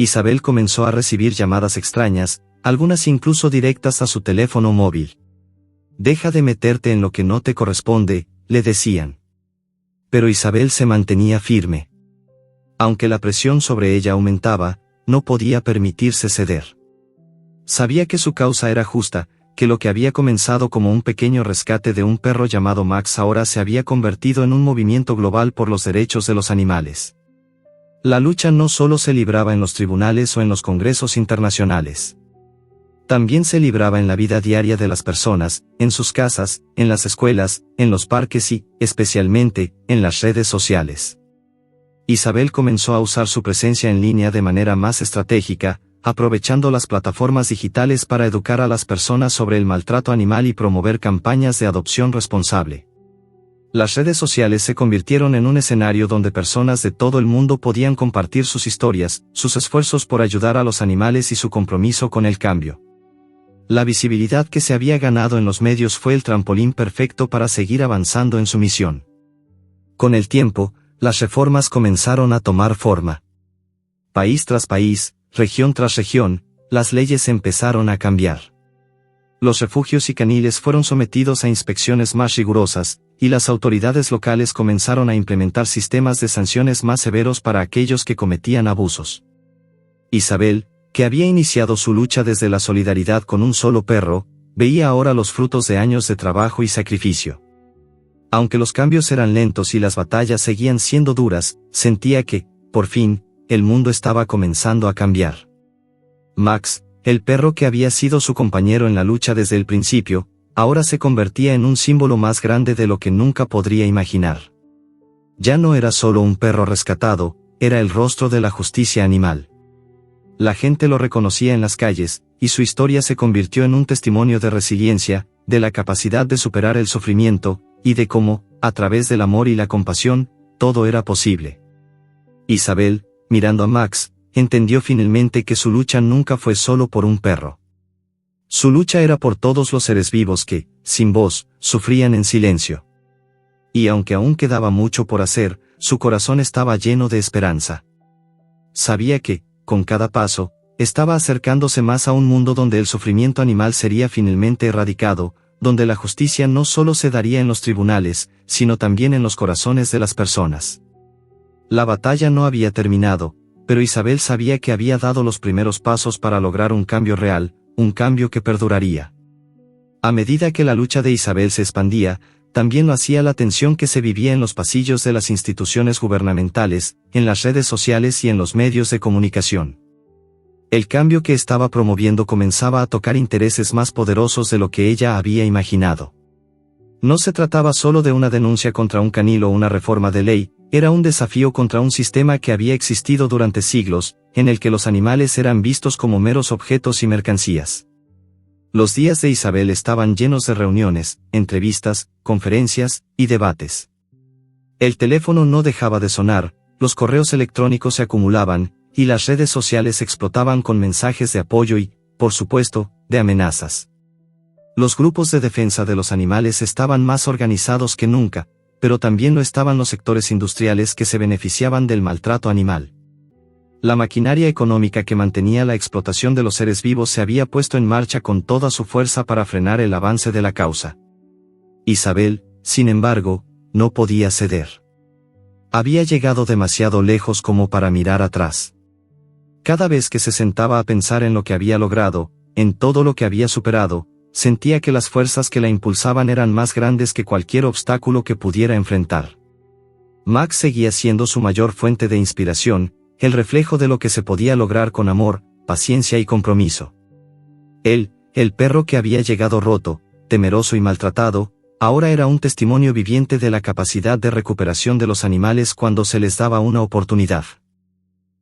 A: Isabel comenzó a recibir llamadas extrañas, algunas incluso directas a su teléfono móvil. «Deja de meterte en lo que no te corresponde», le decían. Pero Isabel se mantenía firme. Aunque la presión sobre ella aumentaba, no podía permitirse ceder. Sabía que su causa era justa, que lo que había comenzado como un pequeño rescate de un perro llamado Max ahora se había convertido en un movimiento global por los derechos de los animales. La lucha no solo se libraba en los tribunales o en los congresos internacionales. También se libraba en la vida diaria de las personas, en sus casas, en las escuelas, en los parques y, especialmente, en las redes sociales. Isabel comenzó a usar su presencia en línea de manera más estratégica, aprovechando las plataformas digitales para educar a las personas sobre el maltrato animal y promover campañas de adopción responsable. Las redes sociales se convirtieron en un escenario donde personas de todo el mundo podían compartir sus historias, sus esfuerzos por ayudar a los animales y su compromiso con el cambio. La visibilidad que se había ganado en los medios fue el trampolín perfecto para seguir avanzando en su misión. Con el tiempo, las reformas comenzaron a tomar forma. País tras país, región tras región, las leyes empezaron a cambiar. Los refugios y caniles fueron sometidos a inspecciones más rigurosas, y las autoridades locales comenzaron a implementar sistemas de sanciones más severos para aquellos que cometían abusos. Isabel, que había iniciado su lucha desde la solidaridad con un solo perro, veía ahora los frutos de años de trabajo y sacrificio. Aunque los cambios eran lentos y las batallas seguían siendo duras, sentía que, por fin, el mundo estaba comenzando a cambiar. Max, el perro que había sido su compañero en la lucha desde el principio, ahora se convertía en un símbolo más grande de lo que nunca podría imaginar. Ya no era solo un perro rescatado, era el rostro de la justicia animal. La gente lo reconocía en las calles, y su historia se convirtió en un testimonio de resiliencia, de la capacidad de superar el sufrimiento, y de cómo, a través del amor y la compasión, todo era posible. Isabel, mirando a Max, entendió finalmente que su lucha nunca fue solo por un perro. Su lucha era por todos los seres vivos que, sin voz, sufrían en silencio. Y aunque aún quedaba mucho por hacer, su corazón estaba lleno de esperanza. Sabía que, con cada paso, estaba acercándose más a un mundo donde el sufrimiento animal sería finalmente erradicado, donde la justicia no solo se daría en los tribunales, sino también en los corazones de las personas. La batalla no había terminado, pero Isabel sabía que había dado los primeros pasos para lograr un cambio real, un cambio que perduraría. A medida que la lucha de Isabel se expandía, también lo hacía la tensión que se vivía en los pasillos de las instituciones gubernamentales, en las redes sociales y en los medios de comunicación. El cambio que estaba promoviendo comenzaba a tocar intereses más poderosos de lo que ella había imaginado. No se trataba solo de una denuncia contra un canil o una reforma de ley, era un desafío contra un sistema que había existido durante siglos, en el que los animales eran vistos como meros objetos y mercancías. Los días de Isabel estaban llenos de reuniones, entrevistas, conferencias y debates. El teléfono no dejaba de sonar, los correos electrónicos se acumulaban, y las redes sociales explotaban con mensajes de apoyo y, por supuesto, de amenazas. Los grupos de defensa de los animales estaban más organizados que nunca, pero también lo estaban los sectores industriales que se beneficiaban del maltrato animal. La maquinaria económica que mantenía la explotación de los seres vivos se había puesto en marcha con toda su fuerza para frenar el avance de la causa. Isabel, sin embargo, no podía ceder. Había llegado demasiado lejos como para mirar atrás. Cada vez que se sentaba a pensar en lo que había logrado, en todo lo que había superado, sentía que las fuerzas que la impulsaban eran más grandes que cualquier obstáculo que pudiera enfrentar. Max seguía siendo su mayor fuente de inspiración, el reflejo de lo que se podía lograr con amor, paciencia y compromiso. Él, el perro que había llegado roto, temeroso y maltratado, ahora era un testimonio viviente de la capacidad de recuperación de los animales cuando se les daba una oportunidad.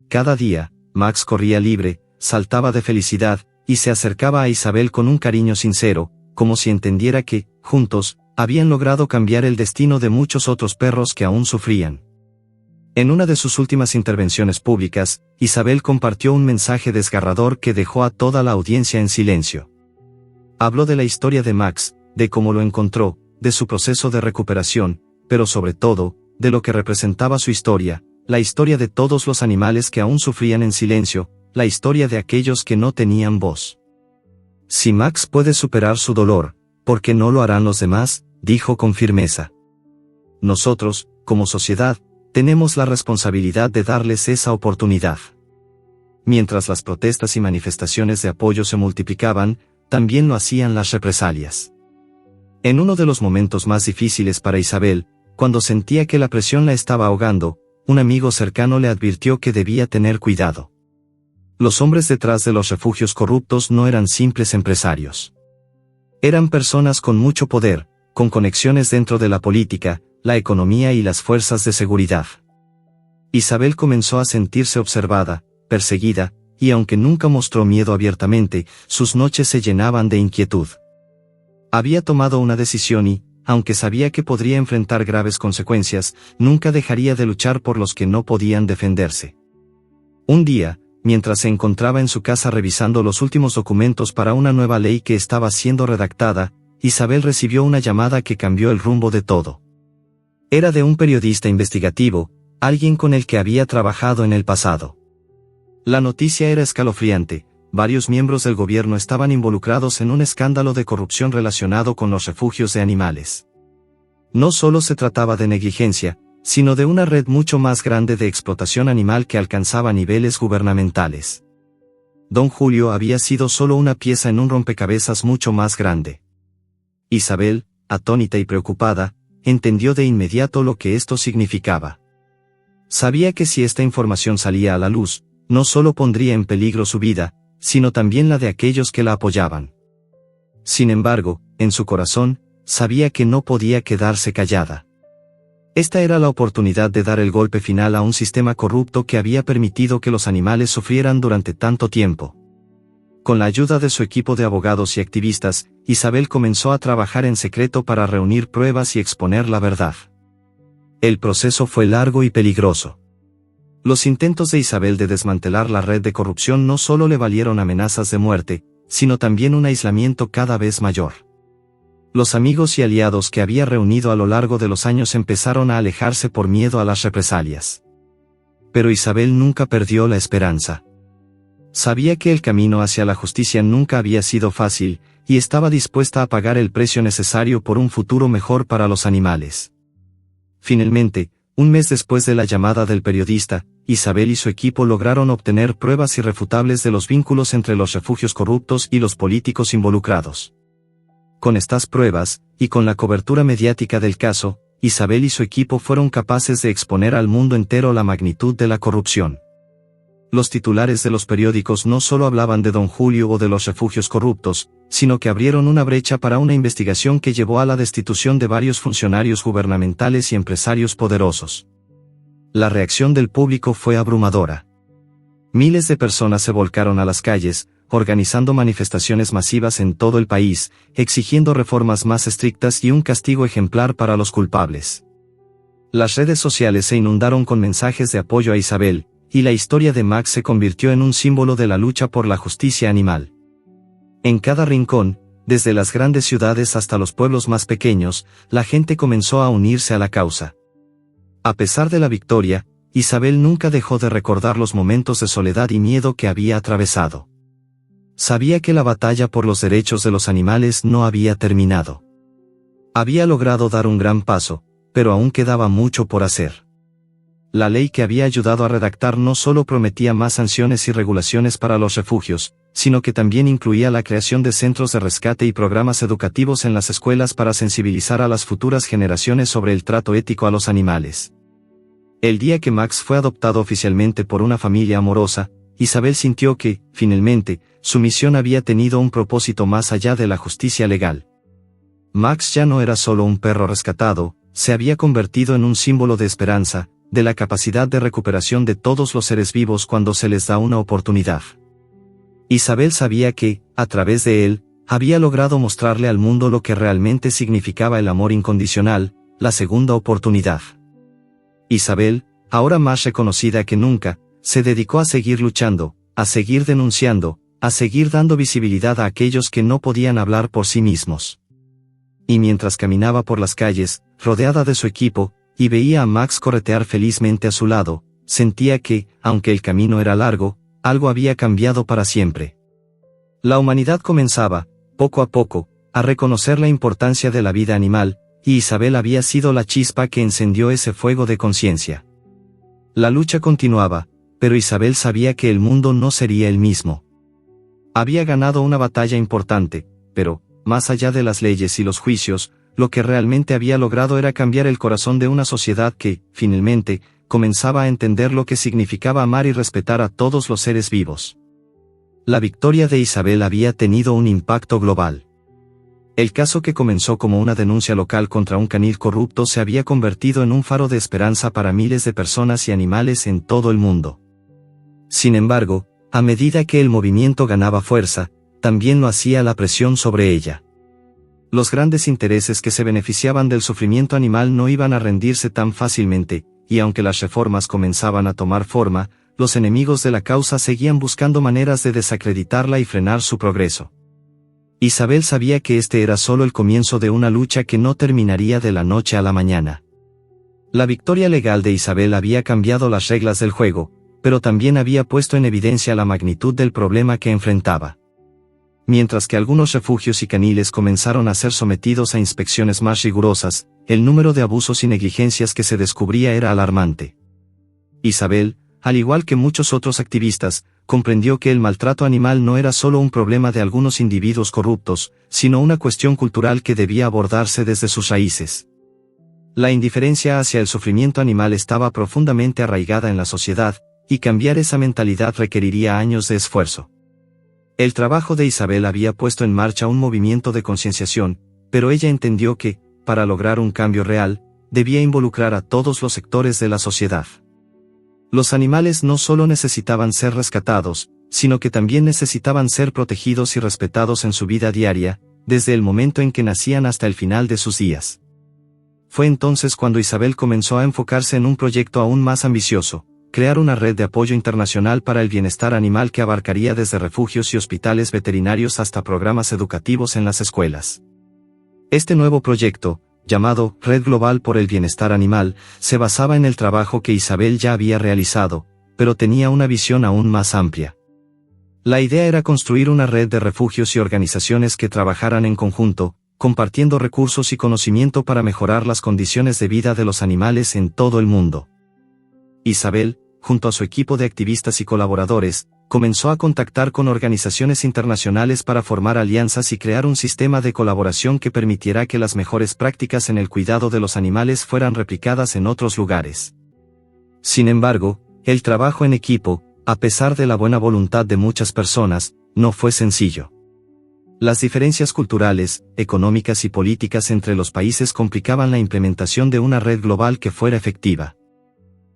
A: Cada día, Max corría libre, saltaba de felicidad, y se acercaba a Isabel con un cariño sincero, como si entendiera que, juntos, habían logrado cambiar el destino de muchos otros perros que aún sufrían. En una de sus últimas intervenciones públicas, Isabel compartió un mensaje desgarrador que dejó a toda la audiencia en silencio. Habló de la historia de Max, de cómo lo encontró, de su proceso de recuperación, pero sobre todo, de lo que representaba su historia, la historia de todos los animales que aún sufrían en silencio, la historia de aquellos que no tenían voz. Si Max puede superar su dolor, ¿por qué no lo harán los demás?, dijo con firmeza. Nosotros, como sociedad, tenemos la responsabilidad de darles esa oportunidad. Mientras las protestas y manifestaciones de apoyo se multiplicaban, también lo hacían las represalias. En uno de los momentos más difíciles para Isabel, cuando sentía que la presión la estaba ahogando, un amigo cercano le advirtió que debía tener cuidado. Los hombres detrás de los refugios corruptos no eran simples empresarios. Eran personas con mucho poder, con conexiones dentro de la política, la economía y las fuerzas de seguridad. Isabel comenzó a sentirse observada, perseguida, y aunque nunca mostró miedo abiertamente, sus noches se llenaban de inquietud. Había tomado una decisión y, aunque sabía que podría enfrentar graves consecuencias, nunca dejaría de luchar por los que no podían defenderse. Un día, mientras se encontraba en su casa revisando los últimos documentos para una nueva ley que estaba siendo redactada, Isabel recibió una llamada que cambió el rumbo de todo. Era de un periodista investigativo, alguien con el que había trabajado en el pasado. La noticia era escalofriante: varios miembros del gobierno estaban involucrados en un escándalo de corrupción relacionado con los refugios de animales. No solo se trataba de negligencia, sino de una red mucho más grande de explotación animal que alcanzaba niveles gubernamentales. Don Julio había sido solo una pieza en un rompecabezas mucho más grande. Isabel, atónita y preocupada, entendió de inmediato lo que esto significaba. Sabía que si esta información salía a la luz, no solo pondría en peligro su vida, sino también la de aquellos que la apoyaban. Sin embargo, en su corazón, sabía que no podía quedarse callada. Esta era la oportunidad de dar el golpe final a un sistema corrupto que había permitido que los animales sufrieran durante tanto tiempo. Con la ayuda de su equipo de abogados y activistas, Isabel comenzó a trabajar en secreto para reunir pruebas y exponer la verdad. El proceso fue largo y peligroso. Los intentos de Isabel de desmantelar la red de corrupción no solo le valieron amenazas de muerte, sino también un aislamiento cada vez mayor. Los amigos y aliados que había reunido a lo largo de los años empezaron a alejarse por miedo a las represalias. Pero Isabel nunca perdió la esperanza. Sabía que el camino hacia la justicia nunca había sido fácil, y estaba dispuesta a pagar el precio necesario por un futuro mejor para los animales. Finalmente, un mes después de la llamada del periodista, Isabel y su equipo lograron obtener pruebas irrefutables de los vínculos entre los refugios corruptos y los políticos involucrados. Con estas pruebas, y con la cobertura mediática del caso, Isabel y su equipo fueron capaces de exponer al mundo entero la magnitud de la corrupción. Los titulares de los periódicos no solo hablaban de Don Julio o de los refugios corruptos, sino que abrieron una brecha para una investigación que llevó a la destitución de varios funcionarios gubernamentales y empresarios poderosos. La reacción del público fue abrumadora. Miles de personas se volcaron a las calles, organizando manifestaciones masivas en todo el país, exigiendo reformas más estrictas y un castigo ejemplar para los culpables. Las redes sociales se inundaron con mensajes de apoyo a Isabel, y la historia de Max se convirtió en un símbolo de la lucha por la justicia animal. En cada rincón, desde las grandes ciudades hasta los pueblos más pequeños, la gente comenzó a unirse a la causa. A pesar de la victoria, Isabel nunca dejó de recordar los momentos de soledad y miedo que había atravesado. Sabía que la batalla por los derechos de los animales no había terminado. Había logrado dar un gran paso, pero aún quedaba mucho por hacer. La ley que había ayudado a redactar no solo prometía más sanciones y regulaciones para los refugios, sino que también incluía la creación de centros de rescate y programas educativos en las escuelas para sensibilizar a las futuras generaciones sobre el trato ético a los animales. El día que Max fue adoptado oficialmente por una familia amorosa, Isabel sintió que, finalmente, su misión había tenido un propósito más allá de la justicia legal. Max ya no era solo un perro rescatado, se había convertido en un símbolo de esperanza, de la capacidad de recuperación de todos los seres vivos cuando se les da una oportunidad. Isabel sabía que, a través de él, había logrado mostrarle al mundo lo que realmente significaba el amor incondicional, la segunda oportunidad. Isabel, ahora más reconocida que nunca, se dedicó a seguir luchando, a seguir denunciando, a seguir dando visibilidad a aquellos que no podían hablar por sí mismos. Y mientras caminaba por las calles, rodeada de su equipo, y veía a Max corretear felizmente a su lado, sentía que, aunque el camino era largo, algo había cambiado para siempre. La humanidad comenzaba, poco a poco, a reconocer la importancia de la vida animal, y Isabel había sido la chispa que encendió ese fuego de conciencia. La lucha continuaba, pero Isabel sabía que el mundo no sería el mismo. Había ganado una batalla importante, pero, más allá de las leyes y los juicios, lo que realmente había logrado era cambiar el corazón de una sociedad que, finalmente, comenzaba a entender lo que significaba amar y respetar a todos los seres vivos. La victoria de Isabel había tenido un impacto global. El caso que comenzó como una denuncia local contra un canil corrupto se había convertido en un faro de esperanza para miles de personas y animales en todo el mundo. Sin embargo, a medida que el movimiento ganaba fuerza, también lo hacía la presión sobre ella. Los grandes intereses que se beneficiaban del sufrimiento animal no iban a rendirse tan fácilmente, y aunque las reformas comenzaban a tomar forma, los enemigos de la causa seguían buscando maneras de desacreditarla y frenar su progreso. Isabel sabía que este era solo el comienzo de una lucha que no terminaría de la noche a la mañana. La victoria legal de Isabel había cambiado las reglas del juego, pero también había puesto en evidencia la magnitud del problema que enfrentaba. Mientras que algunos refugios y caniles comenzaron a ser sometidos a inspecciones más rigurosas, el número de abusos y negligencias que se descubría era alarmante. Isabel, al igual que muchos otros activistas, comprendió que el maltrato animal no era solo un problema de algunos individuos corruptos, sino una cuestión cultural que debía abordarse desde sus raíces. La indiferencia hacia el sufrimiento animal estaba profundamente arraigada en la sociedad, y cambiar esa mentalidad requeriría años de esfuerzo. El trabajo de Isabel había puesto en marcha un movimiento de concienciación, pero ella entendió que, para lograr un cambio real, debía involucrar a todos los sectores de la sociedad. Los animales no solo necesitaban ser rescatados, sino que también necesitaban ser protegidos y respetados en su vida diaria, desde el momento en que nacían hasta el final de sus días. Fue entonces cuando Isabel comenzó a enfocarse en un proyecto aún más ambicioso: crear una red de apoyo internacional para el bienestar animal que abarcaría desde refugios y hospitales veterinarios hasta programas educativos en las escuelas. Este nuevo proyecto, llamado Red Global por el Bienestar Animal, se basaba en el trabajo que Isabel ya había realizado, pero tenía una visión aún más amplia. La idea era construir una red de refugios y organizaciones que trabajaran en conjunto, compartiendo recursos y conocimiento para mejorar las condiciones de vida de los animales en todo el mundo. Isabel, junto a su equipo de activistas y colaboradores, comenzó a contactar con organizaciones internacionales para formar alianzas y crear un sistema de colaboración que permitiera que las mejores prácticas en el cuidado de los animales fueran replicadas en otros lugares. Sin embargo, el trabajo en equipo, a pesar de la buena voluntad de muchas personas, no fue sencillo. Las diferencias culturales, económicas y políticas entre los países complicaban la implementación de una red global que fuera efectiva.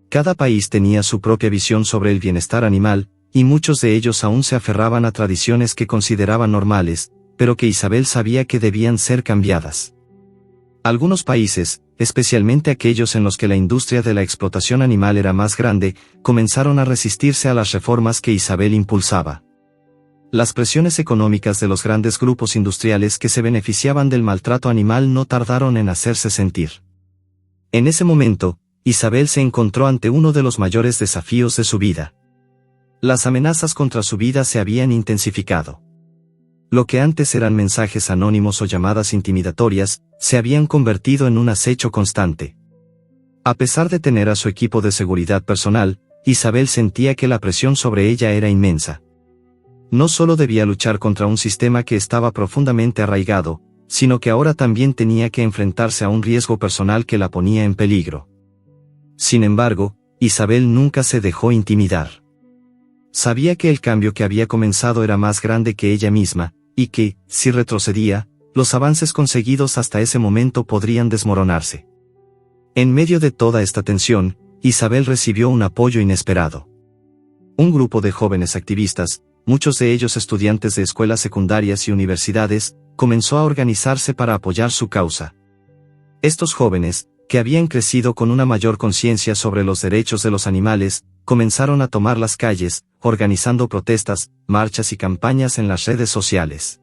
A: Cada país tenía su propia visión sobre el bienestar animal, y muchos de ellos aún se aferraban a tradiciones que consideraban normales, pero que Isabel sabía que debían ser cambiadas. Algunos países, especialmente aquellos en los que la industria de la explotación animal era más grande, comenzaron a resistirse a las reformas que Isabel impulsaba. Las presiones económicas de los grandes grupos industriales que se beneficiaban del maltrato animal no tardaron en hacerse sentir. En ese momento, Isabel se encontró ante uno de los mayores desafíos de su vida. Las amenazas contra su vida se habían intensificado. Lo que antes eran mensajes anónimos o llamadas intimidatorias, se habían convertido en un acecho constante. A pesar de tener a su equipo de seguridad personal, Isabel sentía que la presión sobre ella era inmensa. No solo debía luchar contra un sistema que estaba profundamente arraigado, sino que ahora también tenía que enfrentarse a un riesgo personal que la ponía en peligro. Sin embargo, Isabel nunca se dejó intimidar. Sabía que el cambio que había comenzado era más grande que ella misma, y que, si retrocedía, los avances conseguidos hasta ese momento podrían desmoronarse. En medio de toda esta tensión, Isabel recibió un apoyo inesperado. Un grupo de jóvenes activistas, muchos de ellos estudiantes de escuelas secundarias y universidades, comenzó a organizarse para apoyar su causa. Estos jóvenes, que habían crecido con una mayor conciencia sobre los derechos de los animales, comenzaron a tomar las calles, organizando protestas, marchas y campañas en las redes sociales.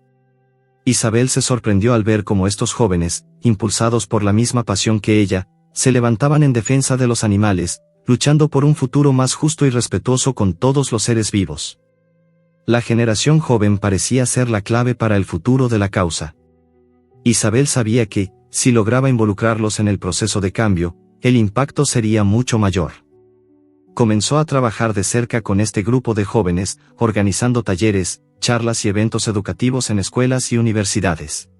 A: Isabel se sorprendió al ver cómo estos jóvenes, impulsados por la misma pasión que ella, se levantaban en defensa de los animales, luchando por un futuro más justo y respetuoso con todos los seres vivos. La generación joven parecía ser la clave para el futuro de la causa. Isabel sabía que, si lograba involucrarlos en el proceso de cambio, el impacto sería mucho mayor. Comenzó a trabajar de cerca con este grupo de jóvenes, organizando talleres, charlas y eventos educativos en escuelas y universidades.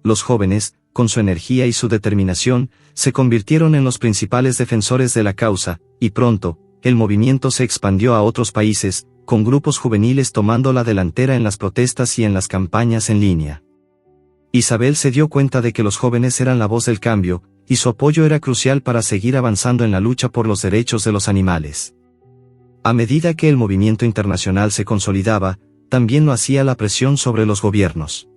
A: Los jóvenes, con su energía y su determinación, se convirtieron en los principales defensores de la causa, y pronto, el movimiento se expandió a otros países, con grupos juveniles tomando la delantera en las protestas y en las campañas en línea. Isabel se dio cuenta de que los jóvenes eran la voz del cambio, y su apoyo era crucial para seguir avanzando en la lucha por los derechos de los animales. A medida que el movimiento internacional se consolidaba, también lo hacía la presión sobre los gobiernos.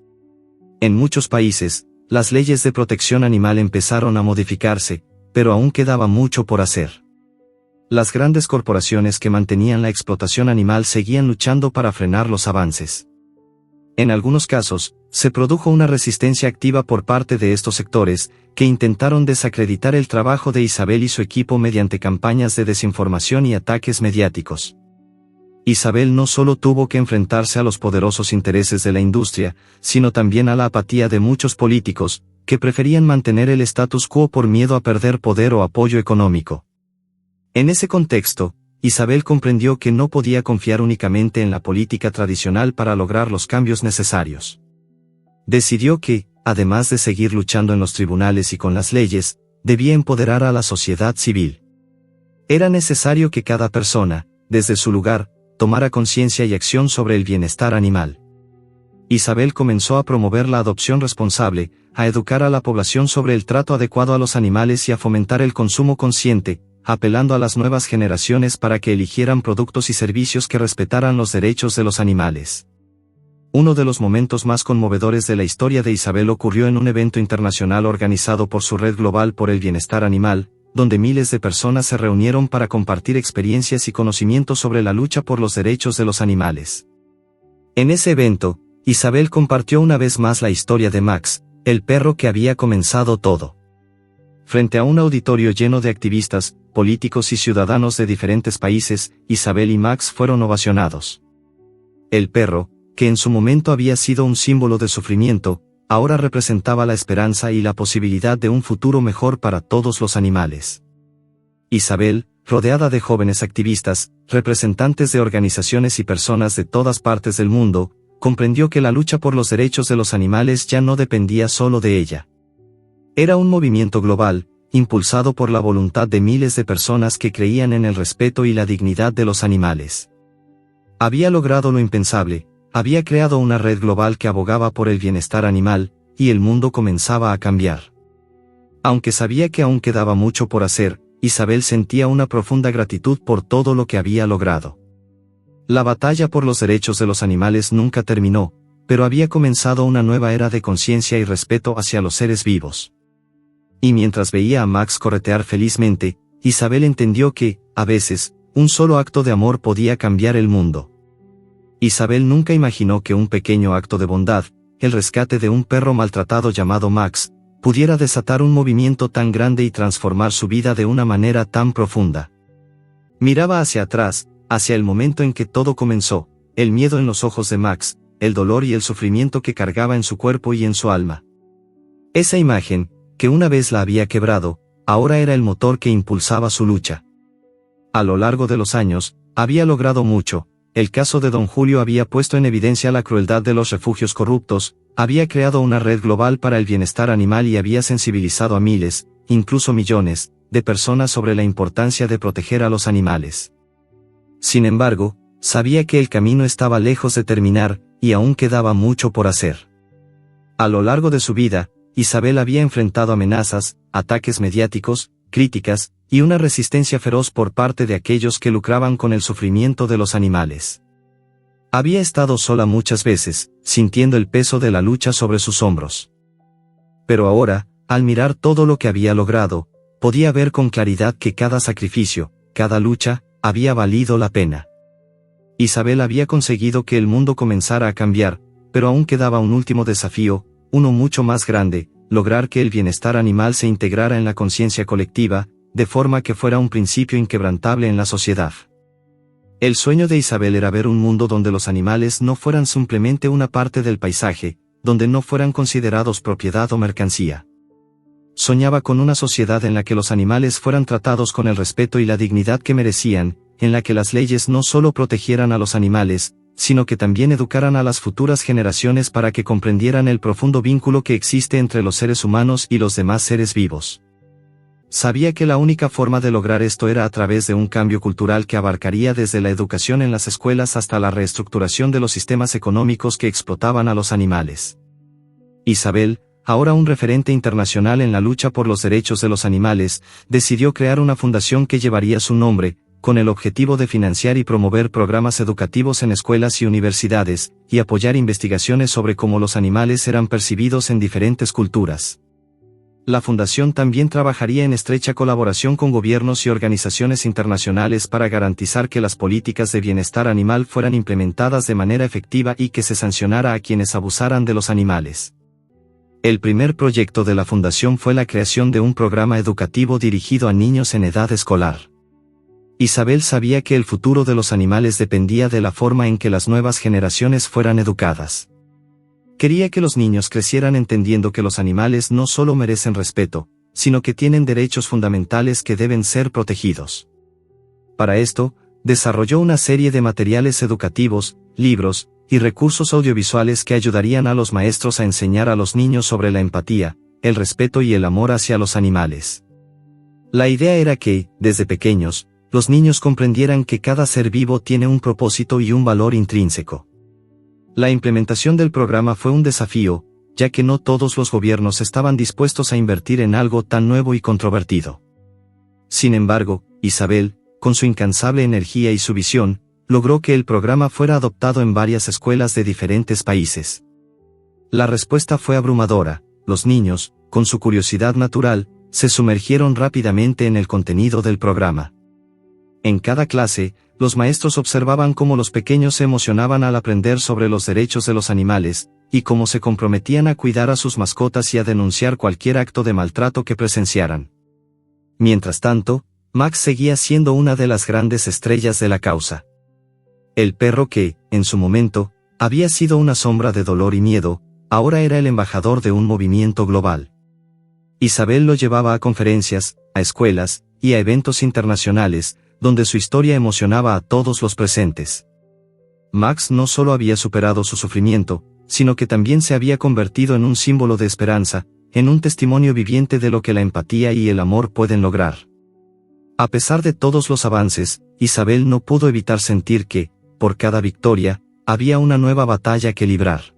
A: En muchos países, las leyes de protección animal empezaron a modificarse, pero aún quedaba mucho por hacer. Las grandes corporaciones que mantenían la explotación animal seguían luchando para frenar los avances. En algunos casos, se produjo una resistencia activa por parte de estos sectores, que intentaron desacreditar el trabajo de Isabel y su equipo mediante campañas de desinformación y ataques mediáticos. Isabel no solo tuvo que enfrentarse a los poderosos intereses de la industria, sino también a la apatía de muchos políticos, que preferían mantener el status quo por miedo a perder poder o apoyo económico. En ese contexto, Isabel comprendió que no podía confiar únicamente en la política tradicional para lograr los cambios necesarios. Decidió que, además de seguir luchando en los tribunales y con las leyes, debía empoderar a la sociedad civil. Era necesario que cada persona, desde su lugar, tomara conciencia y acción sobre el bienestar animal. Isabel comenzó a promover la adopción responsable, a educar a la población sobre el trato adecuado a los animales y a fomentar el consumo consciente, apelando a las nuevas generaciones para que eligieran productos y servicios que respetaran los derechos de los animales. Uno de los momentos más conmovedores de la historia de Isabel ocurrió en un evento internacional organizado por su Red Global por el Bienestar Animal, donde miles de personas se reunieron para compartir experiencias y conocimientos sobre la lucha por los derechos de los animales. En ese evento, Isabel compartió una vez más la historia de Max, el perro que había comenzado todo. Frente a un auditorio lleno de activistas, políticos y ciudadanos de diferentes países, Isabel y Max fueron ovacionados. El perro, que en su momento había sido un símbolo de sufrimiento, ahora representaba la esperanza y la posibilidad de un futuro mejor para todos los animales. Isabel, rodeada de jóvenes activistas, representantes de organizaciones y personas de todas partes del mundo, comprendió que la lucha por los derechos de los animales ya no dependía solo de ella. Era un movimiento global, impulsado por la voluntad de miles de personas que creían en el respeto y la dignidad de los animales. Había logrado lo impensable, había creado una red global que abogaba por el bienestar animal, y el mundo comenzaba a cambiar. Aunque sabía que aún quedaba mucho por hacer, Isabel sentía una profunda gratitud por todo lo que había logrado. La batalla por los derechos de los animales nunca terminó, pero había comenzado una nueva era de conciencia y respeto hacia los seres vivos. Y mientras veía a Max corretear felizmente, Isabel entendió que, a veces, un solo acto de amor podía cambiar el mundo. Isabel nunca imaginó que un pequeño acto de bondad, el rescate de un perro maltratado llamado Max, pudiera desatar un movimiento tan grande y transformar su vida de una manera tan profunda. Miraba hacia atrás, hacia el momento en que todo comenzó, el miedo en los ojos de Max, el dolor y el sufrimiento que cargaba en su cuerpo y en su alma. Esa imagen, que una vez la había quebrado, ahora era el motor que impulsaba su lucha. A lo largo de los años, había logrado mucho. El caso de Don Julio había puesto en evidencia la crueldad de los refugios corruptos, había creado una red global para el bienestar animal y había sensibilizado a miles, incluso millones, de personas sobre la importancia de proteger a los animales. Sin embargo, sabía que el camino estaba lejos de terminar, y aún quedaba mucho por hacer. A lo largo de su vida, Isabel había enfrentado amenazas, ataques mediáticos, críticas, y una resistencia feroz por parte de aquellos que lucraban con el sufrimiento de los animales. Había estado sola muchas veces, sintiendo el peso de la lucha sobre sus hombros. Pero ahora, al mirar todo lo que había logrado, podía ver con claridad que cada sacrificio, cada lucha, había valido la pena. Isabel había conseguido que el mundo comenzara a cambiar, pero aún quedaba un último desafío, uno mucho más grande: lograr que el bienestar animal se integrara en la conciencia colectiva, de forma que fuera un principio inquebrantable en la sociedad. El sueño de Isabel era ver un mundo donde los animales no fueran simplemente una parte del paisaje, donde no fueran considerados propiedad o mercancía. Soñaba con una sociedad en la que los animales fueran tratados con el respeto y la dignidad que merecían, en la que las leyes no solo protegieran a los animales, sino que también educaran a las futuras generaciones para que comprendieran el profundo vínculo que existe entre los seres humanos y los demás seres vivos. Sabía que la única forma de lograr esto era a través de un cambio cultural que abarcaría desde la educación en las escuelas hasta la reestructuración de los sistemas económicos que explotaban a los animales. Isabel, ahora un referente internacional en la lucha por los derechos de los animales, decidió crear una fundación que llevaría su nombre, con el objetivo de financiar y promover programas educativos en escuelas y universidades, y apoyar investigaciones sobre cómo los animales eran percibidos en diferentes culturas. La fundación también trabajaría en estrecha colaboración con gobiernos y organizaciones internacionales para garantizar que las políticas de bienestar animal fueran implementadas de manera efectiva y que se sancionara a quienes abusaran de los animales. El primer proyecto de la fundación fue la creación de un programa educativo dirigido a niños en edad escolar. Isabel sabía que el futuro de los animales dependía de la forma en que las nuevas generaciones fueran educadas. Quería que los niños crecieran entendiendo que los animales no solo merecen respeto, sino que tienen derechos fundamentales que deben ser protegidos. Para esto, desarrolló una serie de materiales educativos, libros, y recursos audiovisuales que ayudarían a los maestros a enseñar a los niños sobre la empatía, el respeto y el amor hacia los animales. La idea era que, desde pequeños, los niños comprendieran que cada ser vivo tiene un propósito y un valor intrínseco. La implementación del programa fue un desafío, ya que no todos los gobiernos estaban dispuestos a invertir en algo tan nuevo y controvertido. Sin embargo, Isabel, con su incansable energía y su visión, logró que el programa fuera adoptado en varias escuelas de diferentes países. La respuesta fue abrumadora: los niños, con su curiosidad natural, se sumergieron rápidamente en el contenido del programa. En cada clase, los maestros observaban cómo los pequeños se emocionaban al aprender sobre los derechos de los animales, y cómo se comprometían a cuidar a sus mascotas y a denunciar cualquier acto de maltrato que presenciaran. Mientras tanto, Max seguía siendo una de las grandes estrellas de la causa. El perro que, en su momento, había sido una sombra de dolor y miedo, ahora era el embajador de un movimiento global. Isabel lo llevaba a conferencias, a escuelas, y a eventos internacionales, donde su historia emocionaba a todos los presentes. Max no solo había superado su sufrimiento, sino que también se había convertido en un símbolo de esperanza, en un testimonio viviente de lo que la empatía y el amor pueden lograr. A pesar de todos los avances, Isabel no pudo evitar sentir que, por cada victoria, había una nueva batalla que librar.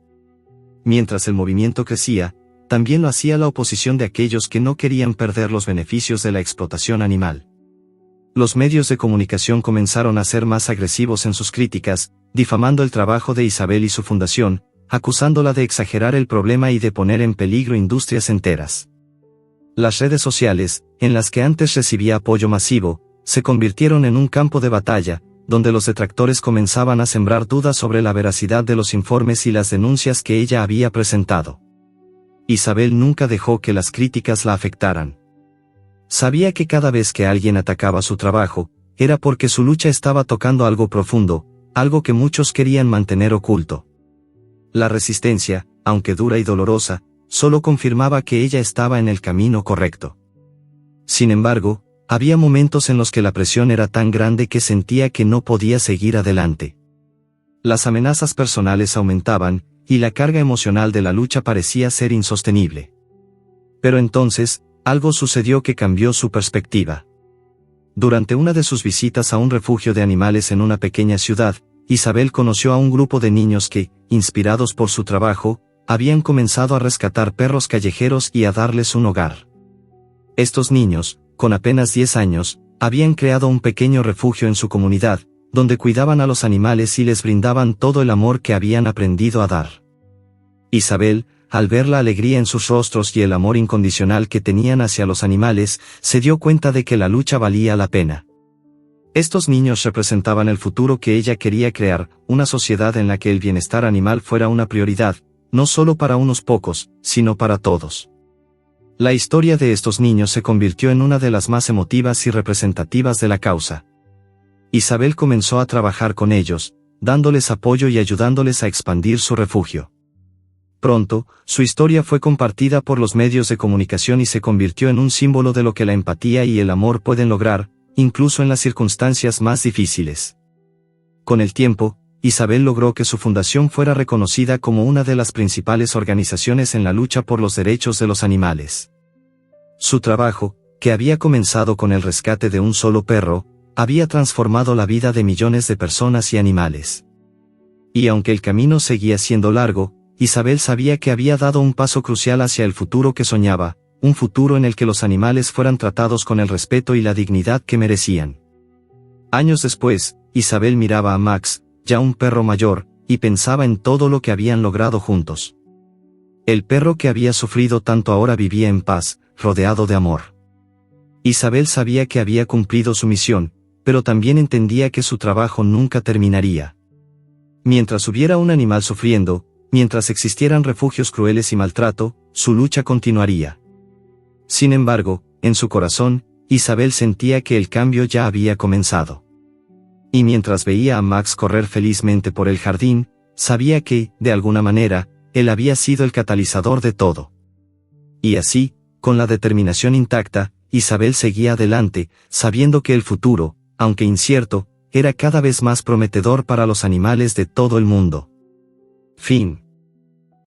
A: Mientras el movimiento crecía, también lo hacía la oposición de aquellos que no querían perder los beneficios de la explotación animal. Los medios de comunicación comenzaron a ser más agresivos en sus críticas, difamando el trabajo de Isabel y su fundación, acusándola de exagerar el problema y de poner en peligro industrias enteras. Las redes sociales, en las que antes recibía apoyo masivo, se convirtieron en un campo de batalla, donde los detractores comenzaban a sembrar dudas sobre la veracidad de los informes y las denuncias que ella había presentado. Isabel nunca dejó que las críticas la afectaran. Sabía que cada vez que alguien atacaba su trabajo, era porque su lucha estaba tocando algo profundo, algo que muchos querían mantener oculto. La resistencia, aunque dura y dolorosa, solo confirmaba que ella estaba en el camino correcto. Sin embargo, había momentos en los que la presión era tan grande que sentía que no podía seguir adelante. Las amenazas personales aumentaban, y la carga emocional de la lucha parecía ser insostenible. Pero entonces, algo sucedió que cambió su perspectiva. Durante una de sus visitas a un refugio de animales en una pequeña ciudad, Isabel conoció a un grupo de niños que, inspirados por su trabajo, habían comenzado a rescatar perros callejeros y a darles un hogar. Estos niños, con apenas 10 años, habían creado un pequeño refugio en su comunidad, donde cuidaban a los animales y les brindaban todo el amor que habían aprendido a dar. Isabel, al ver la alegría en sus rostros y el amor incondicional que tenían hacia los animales, se dio cuenta de que la lucha valía la pena. Estos niños representaban el futuro que ella quería crear, una sociedad en la que el bienestar animal fuera una prioridad, no solo para unos pocos, sino para todos. La historia de estos niños se convirtió en una de las más emotivas y representativas de la causa. Isabel comenzó a trabajar con ellos, dándoles apoyo y ayudándoles a expandir su refugio. Pronto, su historia fue compartida por los medios de comunicación y se convirtió en un símbolo de lo que la empatía y el amor pueden lograr, incluso en las circunstancias más difíciles. Con el tiempo, Isabel logró que su fundación fuera reconocida como una de las principales organizaciones en la lucha por los derechos de los animales. Su trabajo, que había comenzado con el rescate de un solo perro, había transformado la vida de millones de personas y animales. Y aunque el camino seguía siendo largo, Isabel sabía que había dado un paso crucial hacia el futuro que soñaba, un futuro en el que los animales fueran tratados con el respeto y la dignidad que merecían. Años después, Isabel miraba a Max, ya un perro mayor, y pensaba en todo lo que habían logrado juntos. El perro que había sufrido tanto ahora vivía en paz, rodeado de amor. Isabel sabía que había cumplido su misión, pero también entendía que su trabajo nunca terminaría. Mientras hubiera un animal sufriendo, mientras existieran refugios crueles y maltrato, su lucha continuaría. Sin embargo, en su corazón, Isabel sentía que el cambio ya había comenzado. Y mientras veía a Max correr felizmente por el jardín, sabía que, de alguna manera, él había sido el catalizador de todo. Y así, con la determinación intacta, Isabel seguía adelante, sabiendo que el futuro, aunque incierto, era cada vez más prometedor para los animales de todo el mundo. Fin.